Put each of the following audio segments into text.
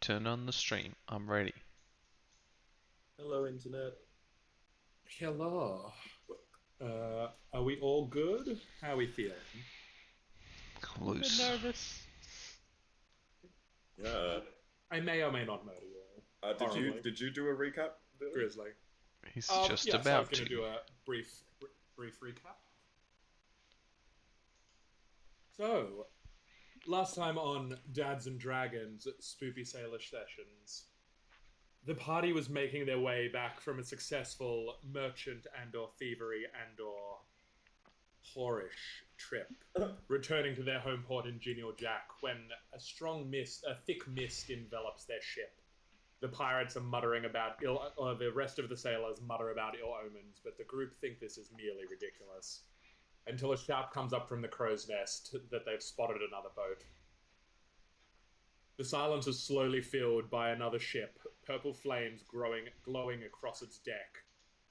turn on the stream. I'm ready. Hello, Internet. Hello. Are we all good? How are we feeling? A bit Loose. nervous. Yeah. I may or may not murder you all. Did you do a recap, Billy? Grizzly? He's just Yeah, so I was about going to to. do a brief recap. So, last time on Dads and Dragons Spoopy Sailor Sessions, the party was making their way back from a successful merchant and/or thievery and/or whorish trip, returning to their home port in Genial Jack when a thick mist envelops their ship. The pirates are muttering about the rest of the sailors mutter about ill omens, but the group think this is merely ridiculous. Until a shout comes up from the crow's nest that they've spotted another boat. The silence is slowly filled by another ship, purple flames glowing across its deck,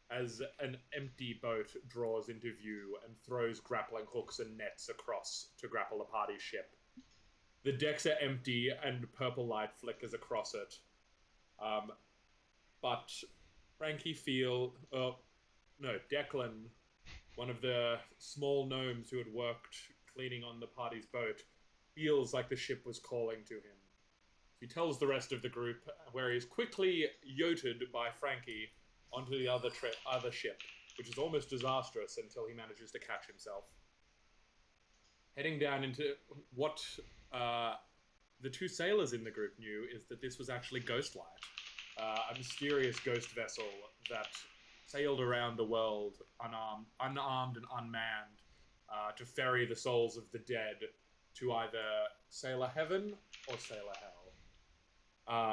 as an empty boat draws into view and throws grappling hooks and nets across to grapple the party's ship. The decks are empty and purple light flickers across it. But Declan, one of the small gnomes who had worked cleaning on the party's boat, feels like the ship was calling to him. He tells the rest of the group, where he is quickly yoted by Frankie onto the other ship, which is almost disastrous until he manages to catch himself. Heading down into what the two sailors in the group knew is that this was actually Ghostlight, a mysterious ghost vessel that sailed around the world unarmed and unmanned, to ferry the souls of the dead to either Sailor Heaven or Sailor Hell.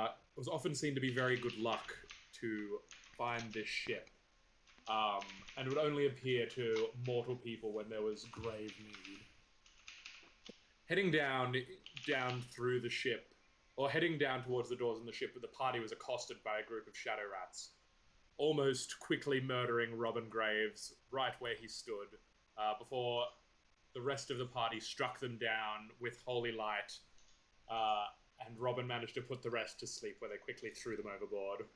It was often seen to be very good luck to find this ship, and would only appear to mortal people when there was grave need. Heading down through the ship, or heading down towards the doors in the ship, the party was accosted by a group of shadow rats, almost quickly murdering Robin Graves right where he stood, before the rest of the party struck them down with holy light, and Robin managed to put the rest to sleep, where they quickly threw them overboard.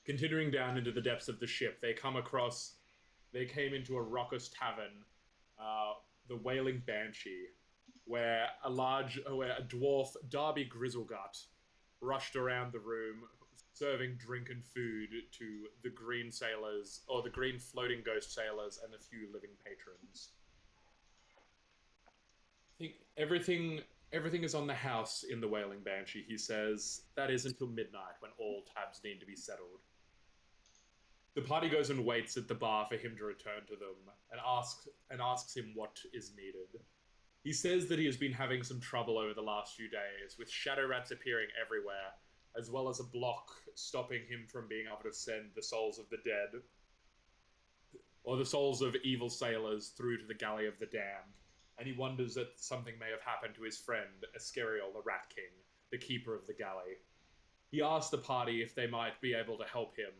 Continuing down into the depths of the ship, they came into a raucous tavern, the Wailing Banshee, where a dwarf, Darby Grizzlegut, rushed around the room, serving drink and food to the green sailors, or the green floating ghost sailors, and a few living patrons. I think everything is on the house in the Wailing Banshee, he says. That is until midnight, when all tabs need to be settled. The party goes and waits at the bar for him to return to them, and asks him what is needed. He says that he has been having some trouble over the last few days, with shadow rats appearing everywhere, as well as a block stopping him from being able to send the souls of the dead, or the souls of evil sailors, through to the Galley of the Damned. And he wonders that something may have happened to his friend, Ascariel the Rat King, the keeper of the galley. He asks the party if they might be able to help him,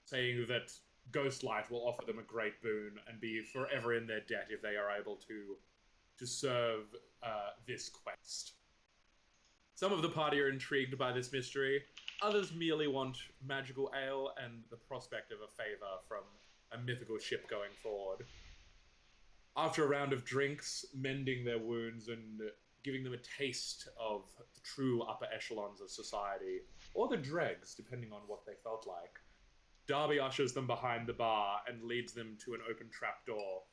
saying that Ghostlight will offer them a great boon and be forever in their debt if they are able to serve this quest. Some of the party are intrigued by this mystery. Others merely want magical ale and the prospect of a favor from a mythical ship going forward. After a round of drinks, mending their wounds and giving them a taste of the true upper echelons of society, or the dregs, depending on what they felt like, Darby ushers them behind the bar and leads them to an open trapdoor,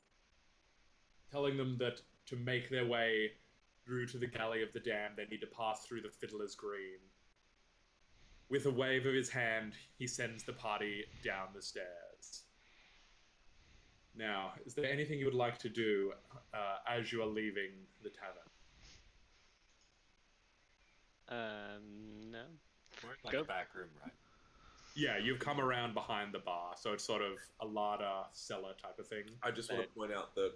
telling them that to make their way through to the Galley of the Damned, they need to pass through the Fiddler's Green. With a wave of his hand, he sends the party down the stairs. Now, is there anything you would like to do as you are leaving the tavern? No. We're in like Go. a back room, right? Yeah, you've come around behind the bar, so it's sort of a larder cellar type of thing. I just want to point out that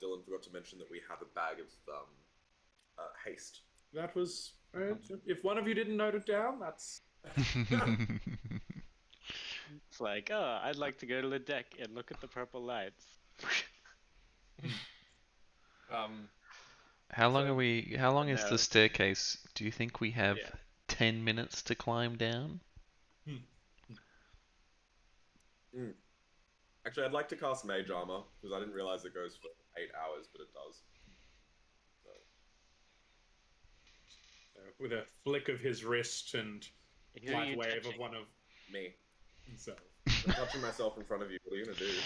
Dylan forgot to mention that we have a bag of haste. That was... if one of you didn't note it down, that's... It's like, oh, I'd like to go to the deck and look at the purple lights. How long So- are we? How long is No. the staircase? Do you think we have Yeah. 10 minutes to climb down? Actually, I'd like to cast Mage Armor because I didn't realize it goes for 8 hours, but it does. So, With a flick of his wrist and Who are light you wave touching? of one of me. himself. I'm touching myself in front of you. What are you gonna do?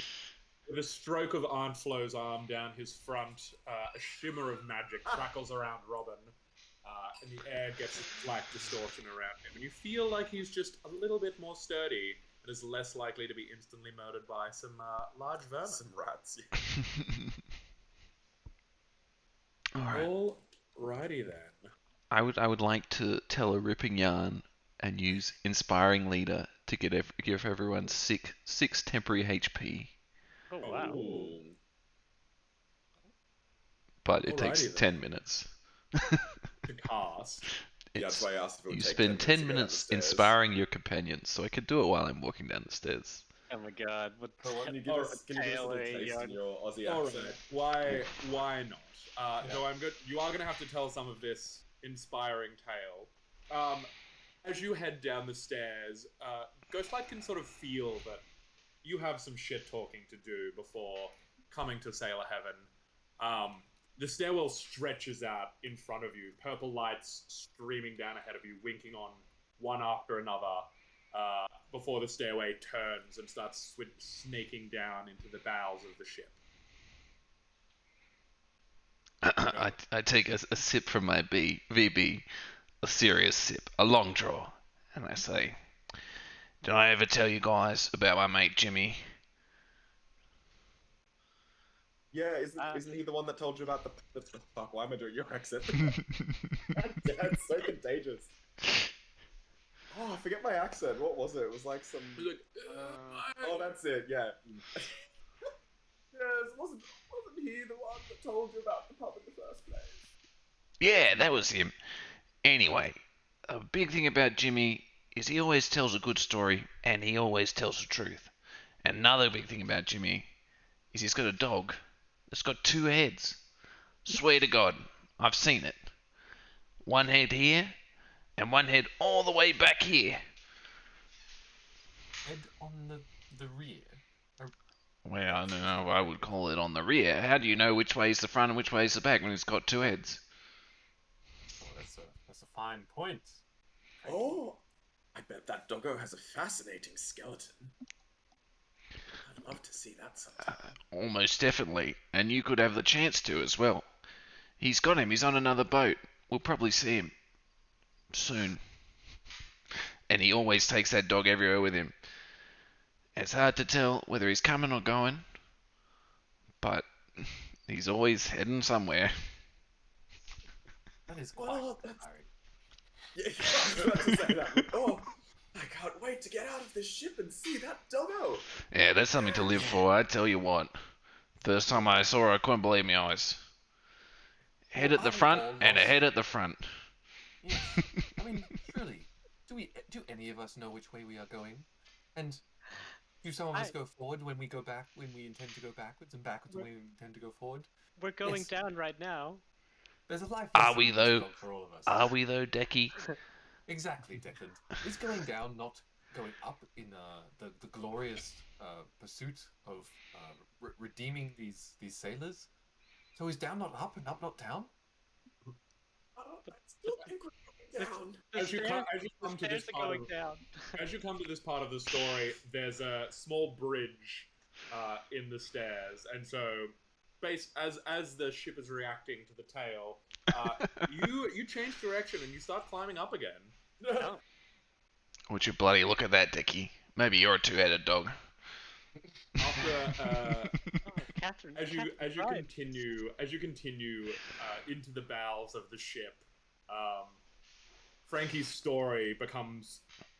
With a stroke of Aunt Flo's arm down his front, a shimmer of magic crackles around Robin, and the air gets a slight distortion around him. And you feel like he's just a little bit more sturdy and is less likely to be instantly murdered by some large vermin. Some rats. All right. Alrighty then. I would like to tell a ripping yarn and use inspiring leader to give everyone six temporary HP, Oh wow. Ooh. but it takes Alrighty then. 10 minutes. To cast. Yeah, that's It's, why I asked if it would you take spend 10 10 to get down minutes the stairs. inspiring your companions, so I could do it while I'm walking down the stairs. Oh my god. What So why don't you Oh, give us, can you give us a little tail, taste yarn. in your Aussie All accent? right. Why not? Though I'm good. You are going to have to tell some of this inspiring tale. As you head down the stairs, Ghostlight can sort of feel that you have some shit talking to do before coming to Sailor Heaven. The stairwell stretches out in front of you, purple lights streaming down ahead of you, winking on one after another, before the stairway turns and starts snaking down into the bowels of the ship. I take a sip from my VB, a serious sip, a long draw, and I say, "Did I ever tell you guys about my mate Jimmy?" Yeah, isn't he the one that told you about the fuck? Why am I doing your accent? That's so contagious. Oh, I forget my accent. What was it? It was like some. He's like, Oh, that's it. Yeah. Yes, wasn't he the one that told you about the pub in the first place? Yeah, that was him. Anyway, a big thing about Jimmy is he always tells a good story and he always tells the truth. And another big thing about Jimmy is he's got a dog that's got 2 heads. Swear to God, I've seen it. One head here and one head all the way back here. Head on the rear. Well, I don't know if I would call it on the rear. How do you know which way is the front and which way is the back when it's got 2 heads? Oh, that's a fine point. Oh, I bet that doggo has a fascinating skeleton. I'd love to see that sometime. Almost definitely. And you could have the chance to as well. He's got him. He's on another boat. We'll probably see him soon. And he always takes that dog everywhere with him. It's hard to tell whether he's coming or going, but he's always heading somewhere. That is quite Well, that's- inspiring. Yeah, I was about to say that. Oh, I can't wait to get out of this ship and see that doggo. Yeah, that's something to live for, I tell you what. First time I saw her, I couldn't believe my eyes. Head Well, at the are we front all and a lost? head at the front. Yes. I mean, surely, do any of us know which way we are going? And do some of us go forward when we go back, when we intend to go backwards, and backwards when we intend to go forward? We're going Yes. down right now. There's a life Are lesson we, in this though? blog for all of us. Are we though, Decky? Exactly, Declan. Is going down not going up in the glorious pursuit of redeeming these sailors? So is down not up and up not down? I still think we're going down. The As you come the to this stairs are part going of, down. as you come to this part of the story, there's a small bridge in the stairs, and so, as the ship is reacting to the tail, you change direction and you start climbing up again. Oh. Would you bloody look at that, Decky? Maybe you're a 2-headed dog. After Oh, Catherine. as you Catherine's right. continue into the bowels of the ship, Frankie's story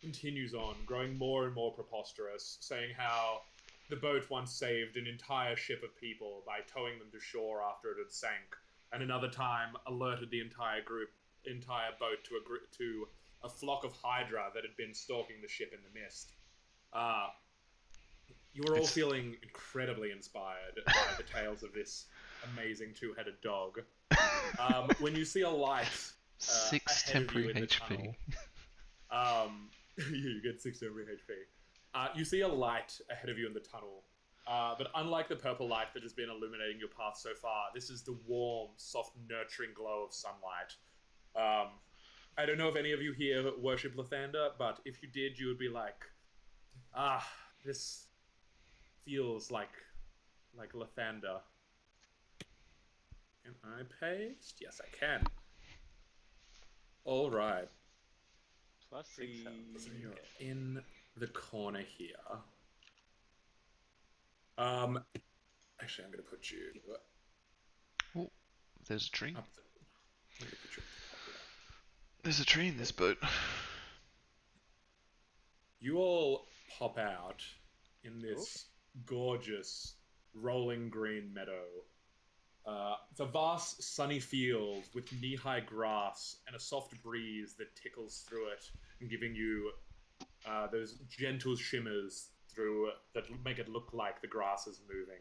continues on, growing more and more preposterous, saying how the boat once saved an entire ship of people by towing them to shore after it had sank, and another time alerted the entire boat to a flock of Hydra that had been stalking the ship in the mist. You were all feeling incredibly inspired by the tales of this amazing two-headed dog. When you see a light 6 ahead of you temporary in the HP. tunnel, you get 6 temporary HP. You see a light ahead of you in the tunnel, but unlike the purple light that has been illuminating your path so far, this is the warm, soft, nurturing glow of sunlight. I don't know if any of you here worship Lathander, but if you did, you would be like, this feels like Lathander. Can I paste? Yes, I can. All right. Plus 6 So you're in the corner here. Actually, I'm going to put you Oh, there's a tree. up there. I'm going to put you up the top here. There's a tree in this boat. You all pop out in this gorgeous rolling green meadow. It's a vast sunny field with knee-high grass and a soft breeze that tickles through it and giving you those gentle shimmers through that make it look like the grass is moving.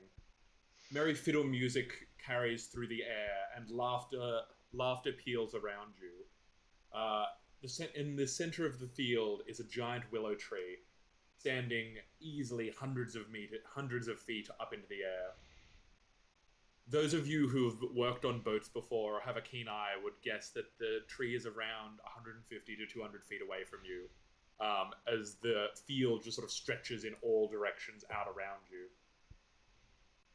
Merry fiddle music carries through the air and laughter peals around you. In the center of the field is a giant willow tree, standing easily hundreds of feet up into the air. Those of you who have worked on boats before or have a keen eye would guess that the tree is around 150 to 200 feet away from you, as the field just sort of stretches in all directions out around you.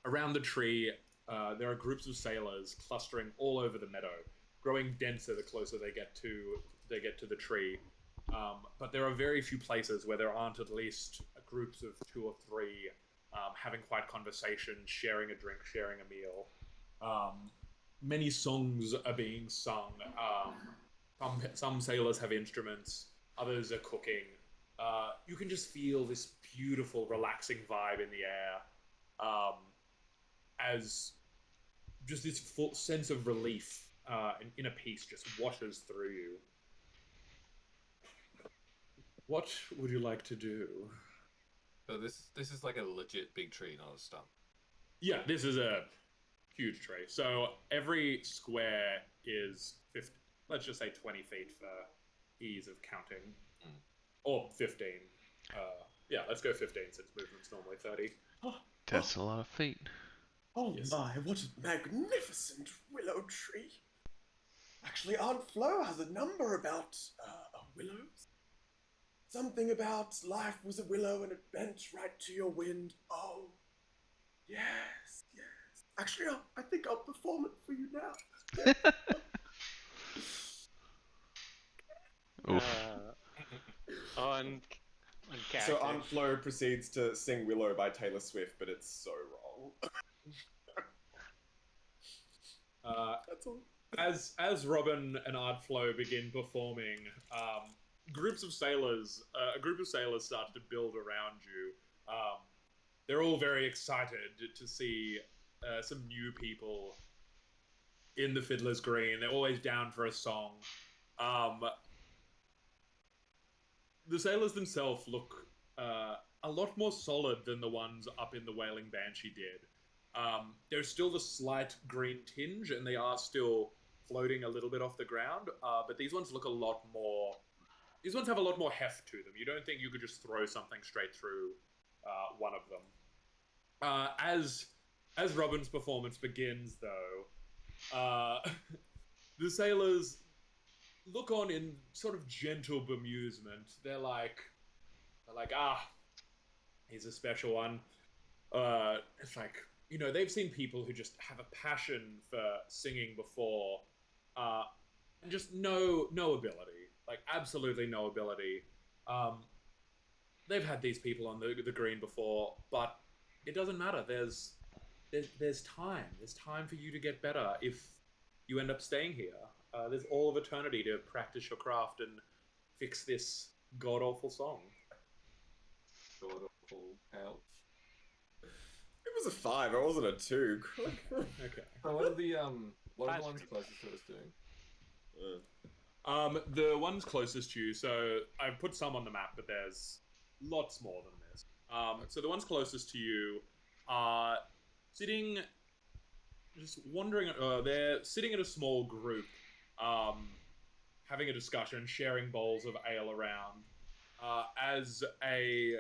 Around the tree, there are groups of sailors clustering all over the meadow, growing denser the closer they get to the tree. But there are very few places where there aren't at least groups of 2 or 3 having quiet conversations, sharing a drink, sharing a meal. Many songs are being sung. Some sailors have instruments, others are cooking. You can just feel this beautiful, relaxing vibe in the air, as just this full sense of relief and inner peace just washes through you. What would you like to do? So this is like a legit big tree, not a stump. Yeah, this is a huge tree. So every square is 50, let's just say 20 feet for ease of counting. Or 15. Yeah, let's go 15 since movement's normally 30. That's a lot of feet. Oh Yes. my, what a magnificent willow tree. Actually, Aunt Flo has a number about willows. Something about life was a willow and it bent right to your wind. Oh, yes, yes. Actually, I think I'll perform it for you now. Oof. On character. So Aunt Flo proceeds to sing Willow by Taylor Swift, but it's so wrong. That's all. As Robin and Ardflow begin performing, a group of sailors start to build around you. They're all very excited to see some new people in the Fiddler's Green. They're always down for a song. The sailors themselves look a lot more solid than the ones up in the Wailing Banshee did. There's still the slight green tinge, and they are still floating a little bit off the ground, but these ones look a lot more... These ones have a lot more heft to them. You don't think you could just throw something straight through one of them. As Robin's performance begins, though, the sailors look on in sort of gentle bemusement. They're like, he's a special one. It's like, you know, they've seen people who just have a passion for singing before, and just no ability, like absolutely no ability. They've had these people on the green before, but it doesn't matter. There's time. There's time for you to get better if you end up staying here. There's all of eternity to practice your craft and fix this god-awful song. God-awful. Ouch. It was a 5, it wasn't a 2. Okay. So what are the what are the That's ones pretty closest to us doing? The ones closest to you, so I've put some on the map, but there's lots more than this. So the ones closest to you are sitting just wondering. They're sitting in a small group, having a discussion, sharing bowls of ale around. As a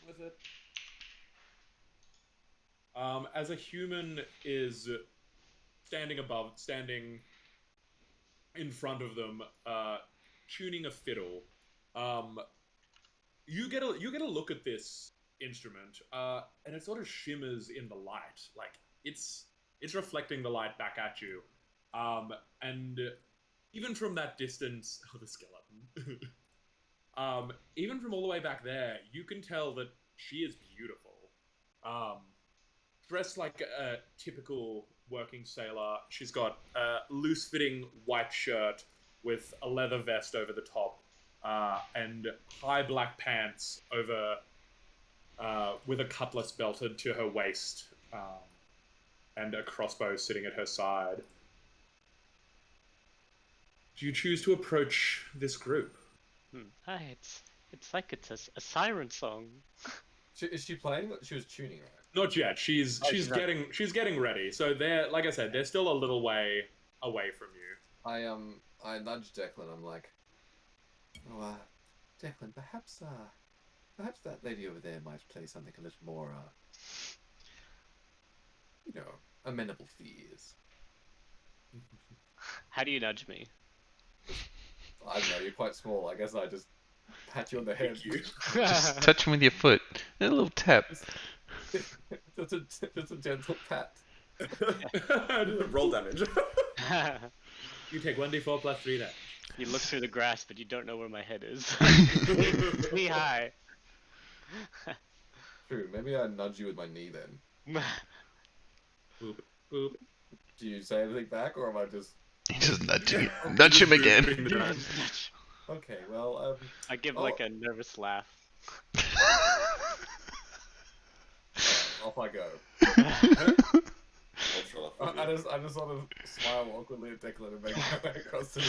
what is it? As a human is standing in front of them, tuning a fiddle. You get a look at this instrument, and it sort of shimmers in the light, like it's reflecting the light back at you, and even from that distance, oh, the skeleton. Even from all the way back there, you can tell that she is beautiful. Dressed like a typical working sailor, she's got a loose-fitting white shirt with a leather vest over the top, and high black pants over, with a cutlass belted to her waist, and a crossbow sitting at her side. Do you choose to approach this group? Hi, it's like it's a siren song. Is she playing? She was tuning, right? Not yet. She's she's not. getting ready. So they're, like I said, they're still a little way away from you. I nudged Declan. I'm like, oh, Declan, perhaps that lady over there might play something a little more, amenable to the ears. How do you nudge me? I don't know. You're quite small. I guess I just pat you on the head. Just touch him with your foot. A little tap. Just a gentle pat. Roll damage. You take 1d4 plus 3 damage. You look through the grass, but you don't know where my head is. Knee high. True. Maybe I nudge you with my knee then. Boop, boop. Do you say anything back, or am I just? He just nudge him again. Okay. Well, I give like a nervous laugh. off I go. Ultra I just sort of smile awkwardly at Declan and make my way across to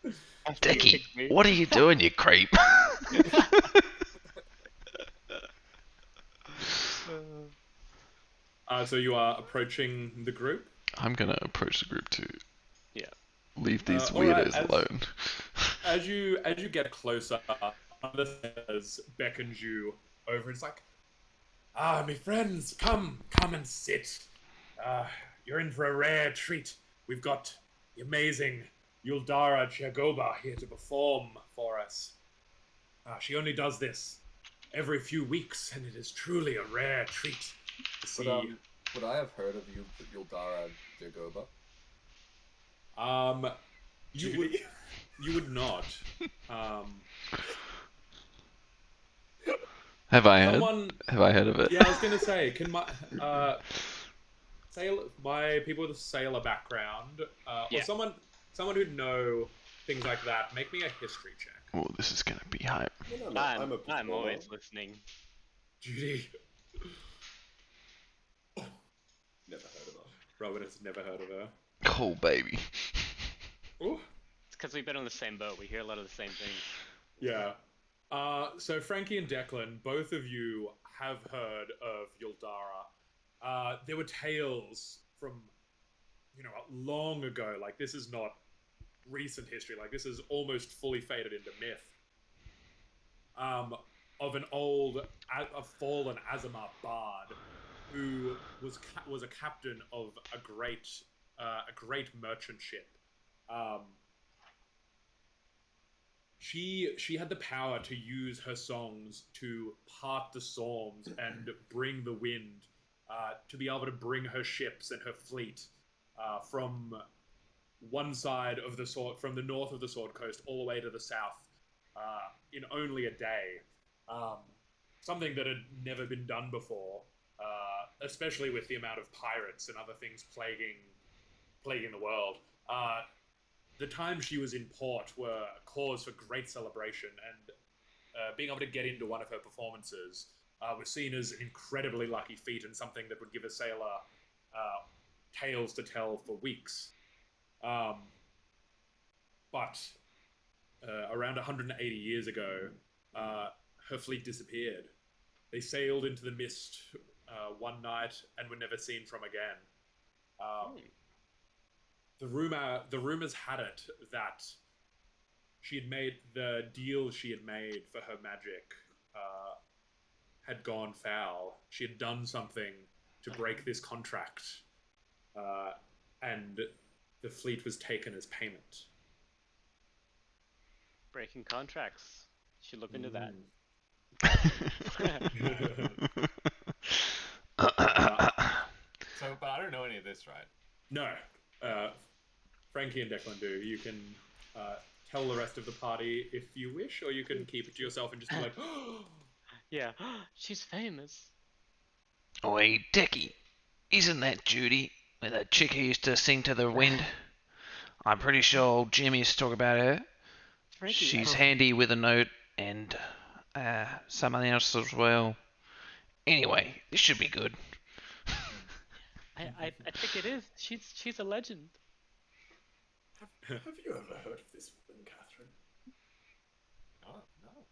the. Decky, what are you doing, you creep? So you are approaching the group? I'm gonna approach the group to leave these alright, weirdos alone. As you get closer, one of the sailors beckons you over. It's like, my friends, come and sit. You're in for a rare treat. We've got the amazing Yuldara Jagoba here to perform for us. She only does this every few weeks, and it is truly a rare treat to see. Would I have heard of Yuldara Jagoba? You would not. Have I heard of it? Yeah, I was gonna say, can my people with a sailor background, or someone who'd know things like that, make me a history check. Oh, this is gonna be hype. No, I'm always listening. Judy, Never heard of her. Robin has never heard of her. Cool, baby. Ooh. It's because we've been on the same boat. We hear a lot of the same things. Yeah. So Frankie and Declan, both of you have heard of Yuldara. There were tales from, long ago. Like, this is not recent history. Like, this is almost fully faded into myth. Of a fallen Azamar bard who was a captain of a great merchant ship. She had the power to use her songs to part the storms and bring the wind, to be able to bring her ships and her fleet from one side of the sword, from the north of the Sword Coast all the way to the south, in only a day. Something that had never been done before, especially with the amount of pirates and other things plaguing the world. The times she was in port were cause for great celebration, and being able to get into one of her performances was seen as an incredibly lucky feat and something that would give a sailor tales to tell for weeks. But around 180 years ago, her fleet disappeared. They sailed into the mist one night and were never seen from again. The rumors had it that she had made the deal she had made for her magic had gone foul. She had done something to break this contract, and the fleet was taken as payment. Breaking contracts. Should look into that. So, but I don't know any of this, right? No, Frankie and Declan do. You can tell the rest of the party if you wish, or you can keep it to yourself and just be like, Yeah, she's famous. Oi, Decky, isn't that Judy, with that chick who used to sing to the wind? I'm pretty sure old Jimmy used to talk about her. Frankie, She's handy with a note and something else as well. Anyway, this should be good. I think it is. She's a legend. Have you ever heard of this woman, Catherine? No, no.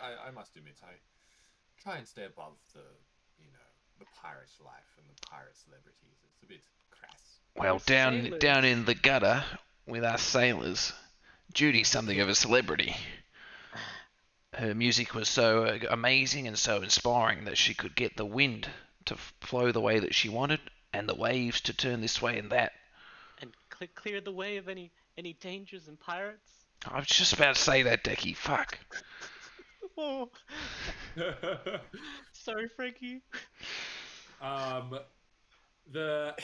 I must admit, I try and stay above the pirate life and the pirate celebrities. It's a bit crass. Well, down in the gutter with us sailors, Judy's something of a celebrity. Her music was so amazing and so inspiring that she could get the wind to flow the way that she wanted and the waves to turn this way and that. And clear the way of any dangers and pirates. I was just about to say that, Decky. Fuck. Oh. Sorry, Frankie. The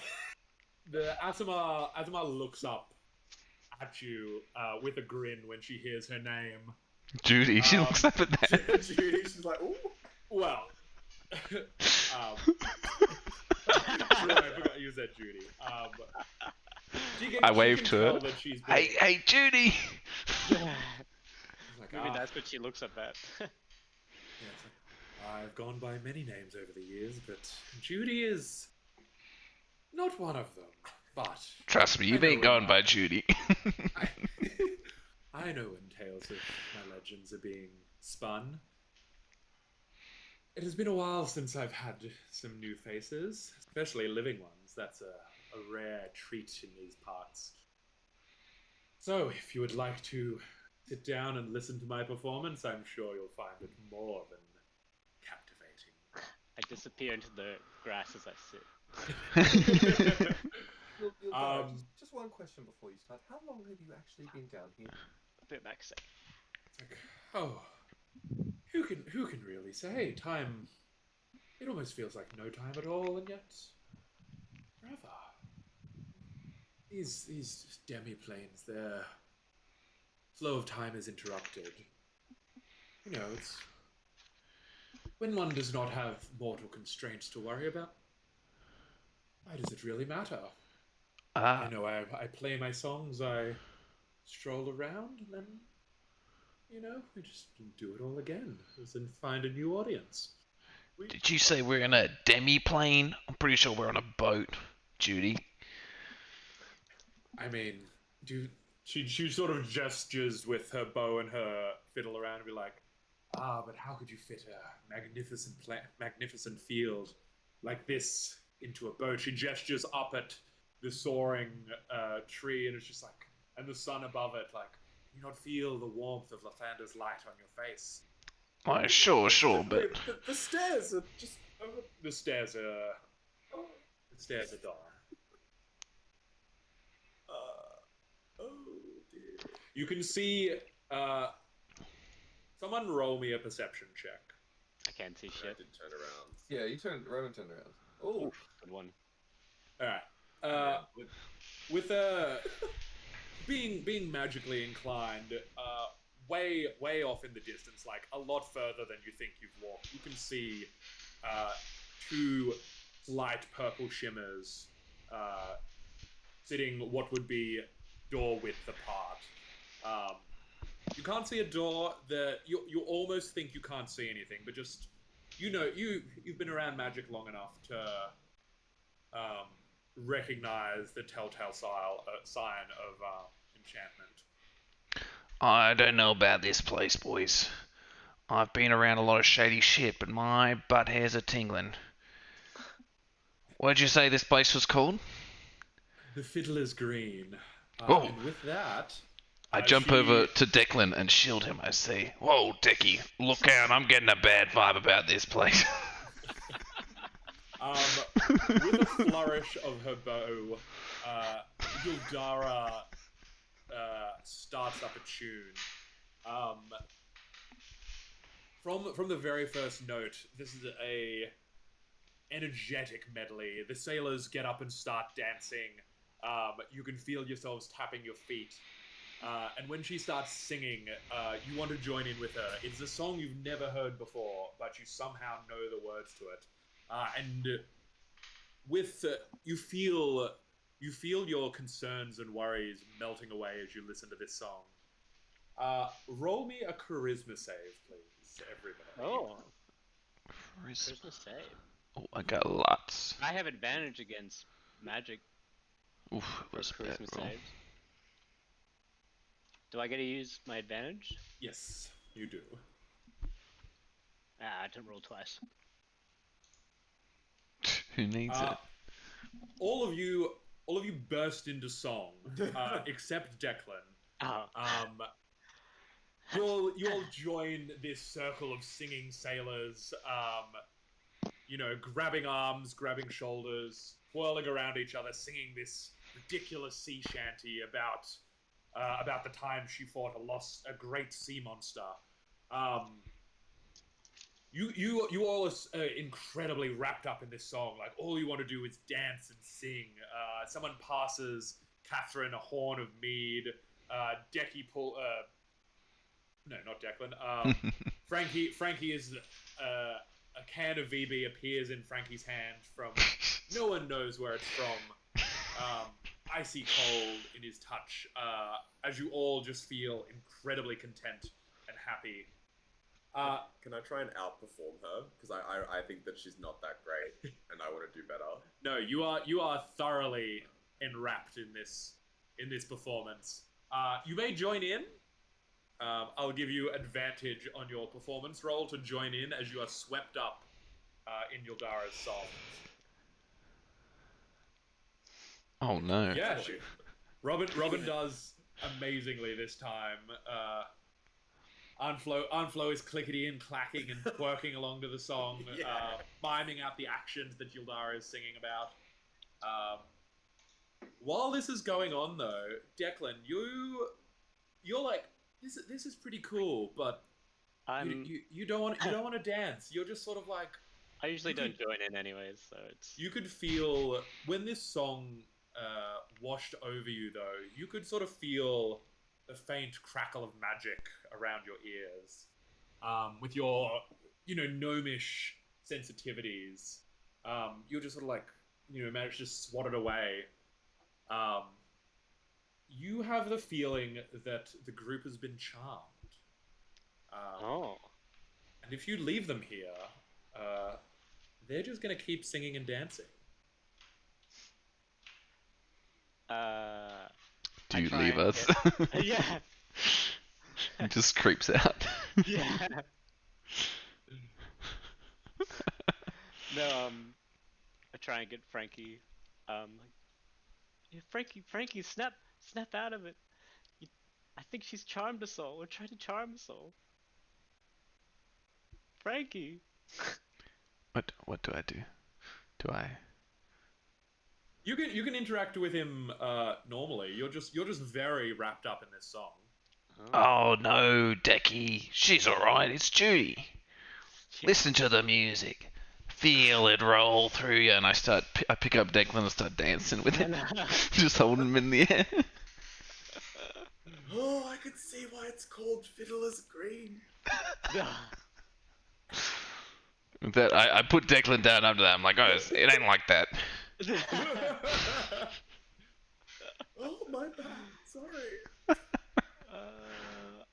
Azamar looks up at you with a grin when she hears her name. Judy, she looks up at that. Judy, she's like, ooh. Well, I forgot you said Judy. I waved to her. Hey, Judy! Like, Maybe that's what she looks up at. I've gone by many names over the years, but Judy is not one of them. But Trust me, you've been going by Judy. I know when tales of my legends are being spun. It has been a while since I've had some new faces, especially living ones. That's a rare treat in these parts. So, if you would like to sit down and listen to my performance, I'm sure you'll find it more than captivating. I disappear into the grass as I sit. Just one question before you start. How long have you actually been down here? A bit back a sec. Oh, who can really say? Time, it almost feels like no time at all, and yet forever. These demi-planes, their flow of time is interrupted. You know, it's when one does not have mortal constraints to worry about. Why does it really matter? I know I play my songs, I stroll around, and then, you know, we just do it all again, as in find a new audience. Did you say we're in a demi-plane? I'm pretty sure we're on a boat, Judy. I mean, she sort of gestures with her bow and her fiddle around and be like, but how could you fit a magnificent field like this into a boat? She gestures up at the soaring tree, and it's just like, and the sun above it, like, you not feel the warmth of Lathander's light on your face. Well, sure, but The stairs are just. The stairs are gone. Oh dear. You can see. Someone roll me a perception check. I can't see I shit. did turn around. Yeah, Rowan turned around. Oh, Good one. All right. With being magically inclined, way off in the distance, like a lot further than you think you've walked, you can see two light purple shimmers sitting what would be door width apart. You can't see a door. You almost think you can't see anything, but just you've been around magic long enough to recognize the telltale sign of enchantment. I don't know about this place, boys. I've been around a lot of shady shit, but my butt hairs are tingling. What'd you say this place was called? The Fiddler's Green. Oh. And with that, I jump she- over to Declan and shield him. I say, "Whoa, Decky, look out! I'm getting a bad vibe about this place." with a flourish of her bow, Yuldara starts up a tune. From the very first note, this is a energetic medley. The sailors get up and start dancing. You can feel yourselves tapping your feet. And when she starts singing, you want to join in with her. It's a song you've never heard before, but you somehow know the words to it. And with you feel your concerns and worries melting away as you listen to this song. Roll me a charisma save, please, everybody. Oh, Charisma. Christmas save. Oh, I got lots. I have advantage against magic Oof, for that's a bad Christmas roll. saves. Do I get to use my advantage? Yes, you do. Ah, I didn't roll twice. Who needs it? All of you burst into song, except Declan. Oh. You'll join this circle of singing sailors, grabbing arms, grabbing shoulders, whirling around each other, singing this ridiculous sea shanty about the time she fought a great sea monster. You all are incredibly wrapped up in this song. Like, all you want to do is dance and sing. Someone passes Catherine a horn of mead. No, not Declan. Frankie is a can of VB appears in Frankie's hand from no one knows where it's from. Icy cold in his touch. As you all just feel incredibly content and happy. Can I try and outperform her? Because I think that she's not that great, and I want to do better. No, you are thoroughly enwrapped in this performance. You may join in. I'll give you advantage on your performance roll to join in as you are swept up in Yuldara's song. Oh no. Yeah, Robin does amazingly this time. Anflo is clickety and clacking and twerking along to the song, miming out the actions that Yuldara is singing about. While this is going on, though, Declan, you're like, this is pretty cool, but you don't want to dance. You're just sort of like. I usually don't join in anyways, so it's. You could feel when this song washed over you, though. You could sort of feel the faint crackle of magic around your ears, with your gnomish sensitivities. You're just sort of like manage to swat it away. You have the feeling that the group has been charmed. And if you leave them here, they're just going to keep singing and dancing. Do you try leave and us? Yeah. He just creeps out. Yeah. No, I try and get Frankie. Frankie, snap out of it. I think she's charmed us all. We're trying to charm us all. Frankie. What do I do? Do I? You can interact with him normally. You're just very wrapped up in this song. Oh no, Decky. She's alright. It's Judy. Yeah. Listen to the music. Feel it roll through you. And I pick up Declan and start dancing with him. Just holding him in the air. Oh, I could see why it's called Fiddler's Green. That I put Declan down after that. I'm like, oh, it ain't like that. Oh, my bad. Sorry.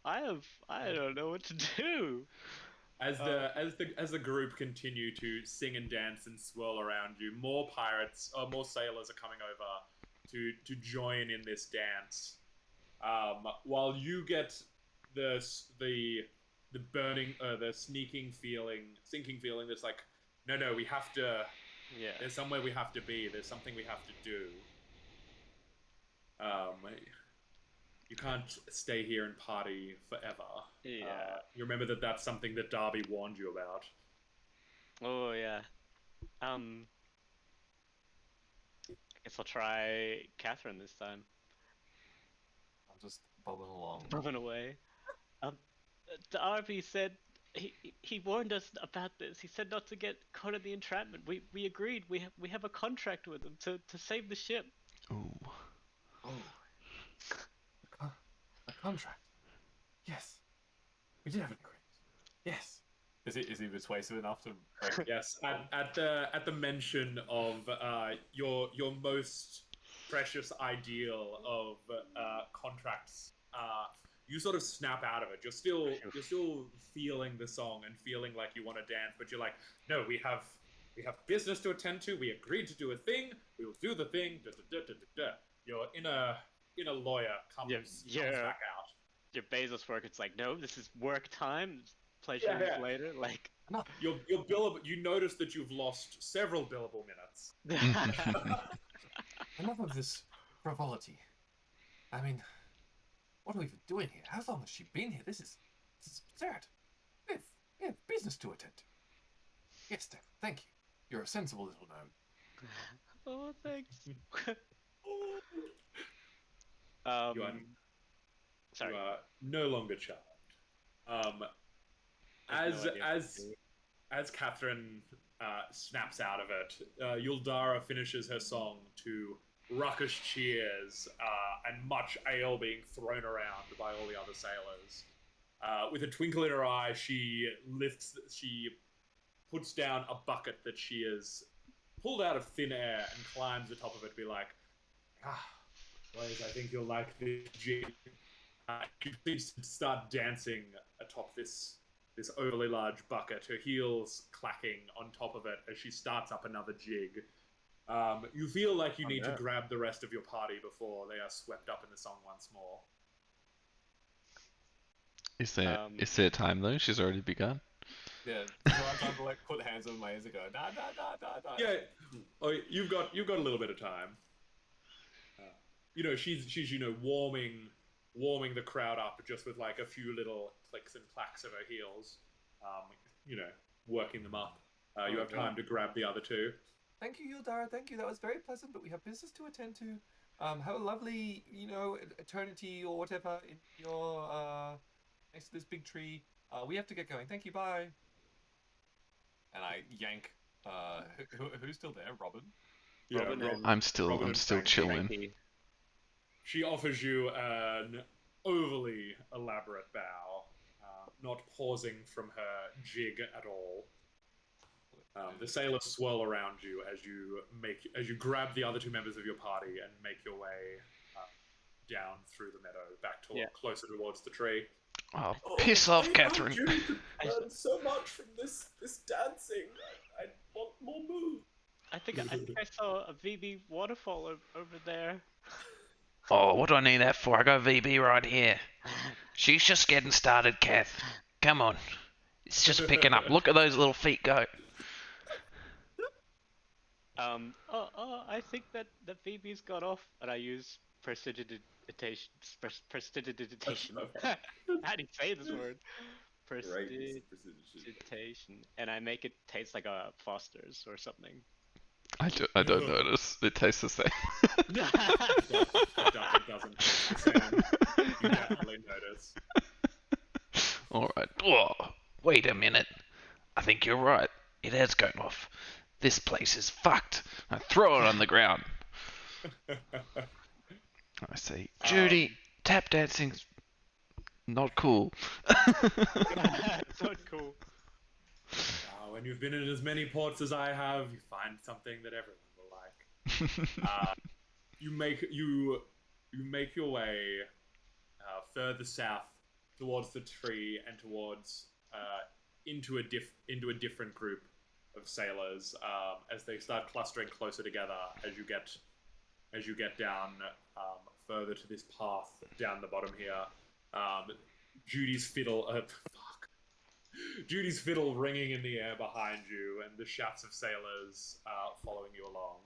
I don't know what to do. As the group continue to sing and dance and swirl around you, more sailors are coming over to join in this dance. While you get the burning, the sinking feeling that's like, no, we have to. Yeah. There's somewhere we have to be. There's something we have to do. You can't stay here and party forever. Yeah. You remember that that's something that Darby warned you about. Oh yeah. I guess I'll try Catherine this time. I'm just bobbing along. Moving away. Darby said he warned us about this. He said not to get caught in the entrapment. We agreed. We have a contract with him to save the ship. Ooh. Oh, a contract. Yes, we did have an agreement. Yes. Is he persuasive enough to? Like... Yes, at the mention of your most precious ideal of contracts, you sort of snap out of it. You're still feeling the song and feeling like you want to dance, but you're like, no, we have business to attend to. We agreed to do a thing. We will do the thing. Da, da, da, da, da, da. Your inner lawyer comes back out. Your Bezos work. It's like, no, this is work time. Pleasure Yeah. later. Like Your billable. You notice that you've lost several billable minutes. Enough of this frivolity. I mean, what are we even doing here? How long has she been here? This is absurd. We have business to attend to. Yes, Steph, thank you. You're a sensible little gnome. Oh, thanks. You are, Sorry. you are no longer charmed. There's no idea. As Catherine snaps out of it, Yuldara finishes her song to raucous cheers and much ale being thrown around by all the other sailors. With a twinkle in her eye, she puts down a bucket that she has pulled out of thin air and climbs atop of it to be like, boys, I think you'll like this jig. She seems to start dancing atop this overly large bucket, her heels clacking on top of it as she starts up another jig. You feel like you need to grab the rest of your party before they are swept up in the song once more. Is there time though? She's already begun. Yeah, so I'm trying to like put hands over my ears and go, da. Yeah, you've got a little bit of time. She's warming the crowd up just with like a few little clicks and clacks of her heels. Working them up. You have time to grab the other two. Thank you, Yuldara. Thank you. That was very pleasant, but we have business to attend to. Have a lovely, eternity or whatever in your next to this big tree. We have to get going. Thank you. Bye. And I yank. Who's still there? Robin. Yeah, Robin I'm still Frankie. chilling. She offers you an overly elaborate bow, not pausing from her jig at all. The sailors swirl around you as you grab the other two members of your party and make your way down through the meadow back closer towards the tree. Oh, piss off, Catherine. I learned so much from this dancing. I want more moves. I think I saw a VB waterfall over there. Oh, what do I need that for? I got VB right here. She's just getting started, Kath. Come on. It's just picking up. Look at those little feet go. I think that the VB's got off, and I use prestidigitation. How do you say this word? Prestidigitation, and I make it taste like a Foster's or something. I don't notice. It tastes the same. It doesn't taste the same. You definitely notice. Alright. Whoa, wait a minute. I think you're right. It has gone off. This place is fucked. I throw it on the ground. I say, Judy, tap dancing's not cool. It's not cool. When you've been in as many ports as I have, you find something that everyone will like. You make your way further south towards the tree and towards into a different group of sailors as they start clustering closer together as you get down further to this path down the bottom here. Judy's fiddle ringing in the air behind you, and the shouts of sailors following you along.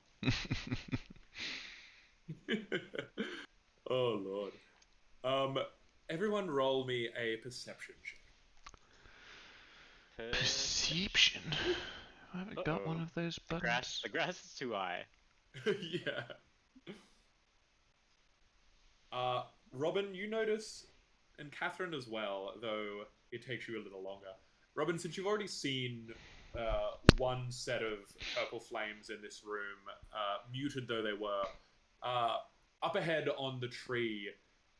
Oh lord. Everyone roll me a perception check. Perception. I haven't got one Uh-oh. of those The buttons. grass is too high. Yeah. Robin, you notice, and Catherine as well, though it takes you a little longer. Robin, since you've already seen one set of purple flames in this room, muted though they were, up ahead on the tree,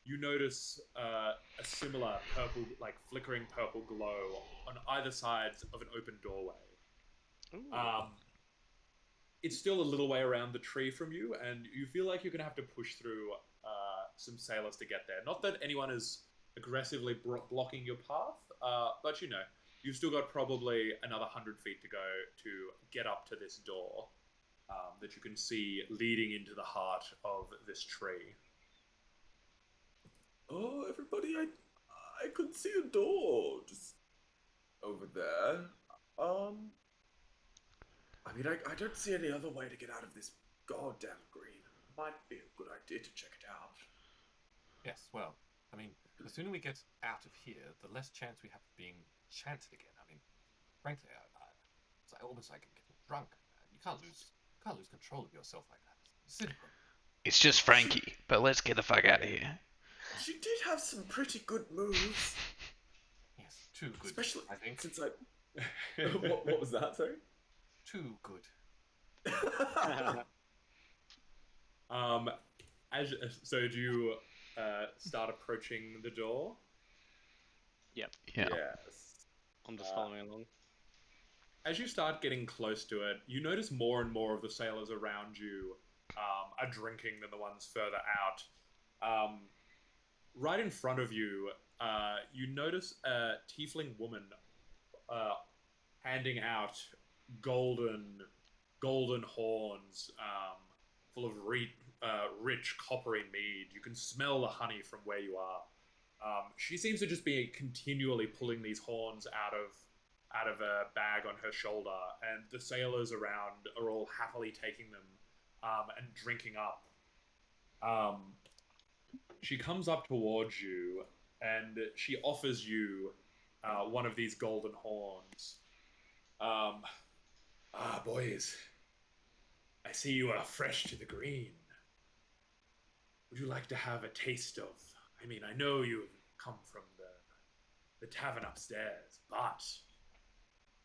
you notice a similar purple, like flickering purple glow on either side of an open doorway. Ooh. It's still a little way around the tree from you, and you feel like you're going to have to push through some sailors to get there. Not that anyone is aggressively blocking your path, but you know, you've still got probably another 100 feet to go to get up to this door that you can see leading into the heart of this tree. Oh, everybody, I could see a door just over there. I mean, I don't see any other way to get out of this goddamn green. Might be a good idea to check it out. Yes, well, I mean, the sooner we get out of here, the less chance we have of being chanted again. I mean, frankly, it's almost like getting drunk. You can't lose control of yourself like that. It's cynical. It's just Frankie, but let's get the fuck out of here. She did have some pretty good moves. Yes, too good. Especially I think since I... what was that, sorry? too good. So do you start approaching the door? Yep. Yeah. Yes. I'm just following along. As you start getting close to it, you notice more and more of the sailors around you are drinking than the ones further out. Right in front of you, you notice a tiefling woman handing out golden horns full of rich coppery mead. You can smell the honey from where you are. She seems to just be continually pulling these horns out of a bag on her shoulder, and the sailors around are all happily taking them and drinking up. She comes up towards you, and she offers you one of these golden horns. Boys, I see you are fresh to the green. Would you like to have a taste of... I mean, I know you've come from the tavern upstairs, but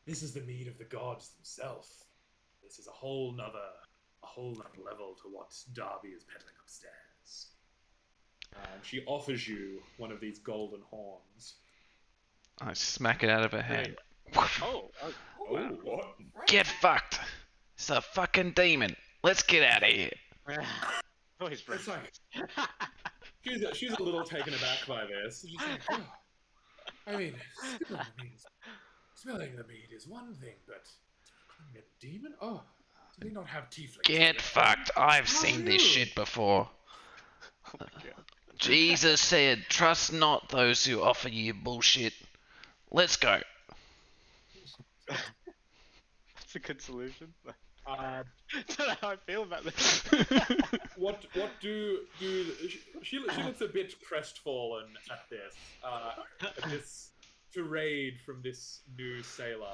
this is the mead of the gods themselves. This is a whole nother level to what Darby is peddling upstairs. She offers you one of these golden horns. I smack it out of her hand. Oh, wow. What? Get fucked! It's a fucking demon. Let's get out of here. Oh, he's It's like she's a little taken aback by this. She's like, oh, I mean, smelling the mead is one thing, but calling it a demon? Oh, do they not have tieflings? Get fucked. I've seen this shit before. Oh my god. Jesus said, trust not those who offer you bullshit. Let's go. That's a good solution. Uh, I don't know how I feel about this. what do she looks a bit crestfallen at this tirade from this new sailor.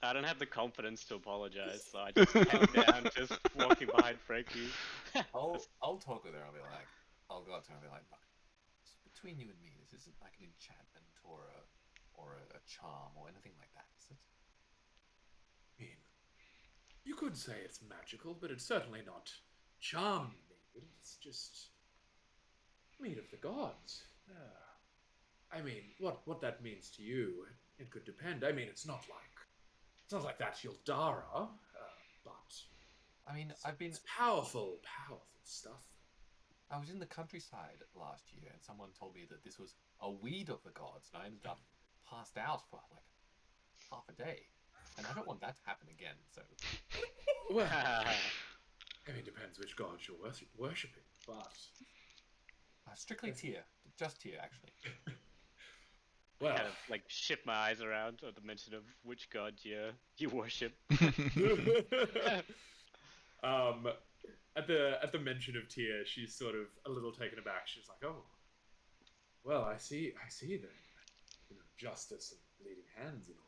I don't have the confidence to apologize, so I just head down, just walking behind Frankie. I'll talk with her. I'll go up to her and be like, look, it's between you and me, this isn't like an enchantment or a charm or anything like that, is it? I mean, you could say it's magical, but it's certainly not charm mead. It's just mead of the gods. I mean, what that means to you, it could depend. I mean, it's not like that's Yildara, but I mean, it's powerful stuff. I was in the countryside last year, and someone told me that this was a weed of the gods, and I ended up passed out for like half a day, and I don't want that to happen again. So, Well, I mean, depends which gods you're worshipping, but strictly Tyr, just Tyr actually. well, Kind of like shift my eyes around at the mention of which god you worship. at the mention of Tyr, she's sort of a little taken aback. She's like, "Oh, well, I see then. You know, justice and leading hands and all.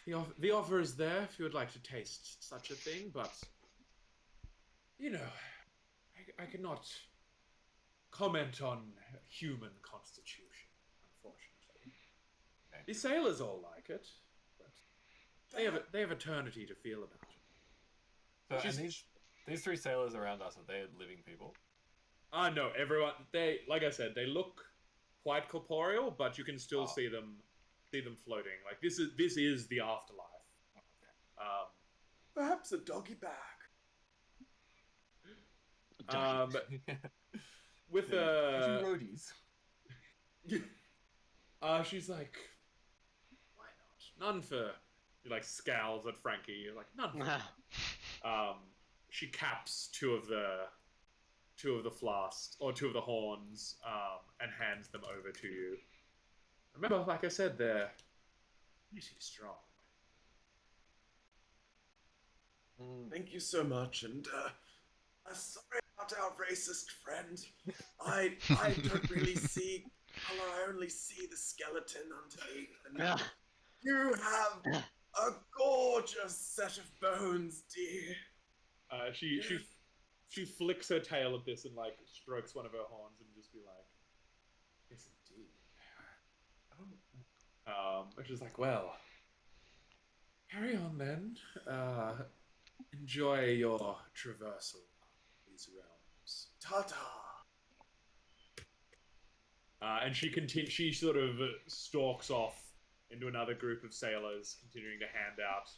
You know, the offer is there if you would like to taste such a thing, but you know, I cannot comment on human constitution, unfortunately. Okay. The sailors all like it, but they have eternity to feel about it. So, and She's- these three sailors around us, are they living people? No, everyone. They, like I said, they look quite corporeal, but you can still Oh. see them floating. Like this is the afterlife. Okay. Perhaps a doggy bag. With Two roadies. she's like, why not? None for. He like scowls at Frankie. You're like, none for. She caps two of the flasks or two of the horns, and hands them over to you. Remember, like I said, they're pretty strong. Thank you so much, and I'm sorry about our racist friend. I don't really see color. I only see the skeleton underneath. And you have a gorgeous set of bones, dear. She flicks her tail at this and like strokes one of her horns and just be like, "Yes, indeed." And she's like, "Well, carry on then. Enjoy your traversal of these realms." Ta-ta. And she sort of stalks off into another group of sailors, continuing to hand out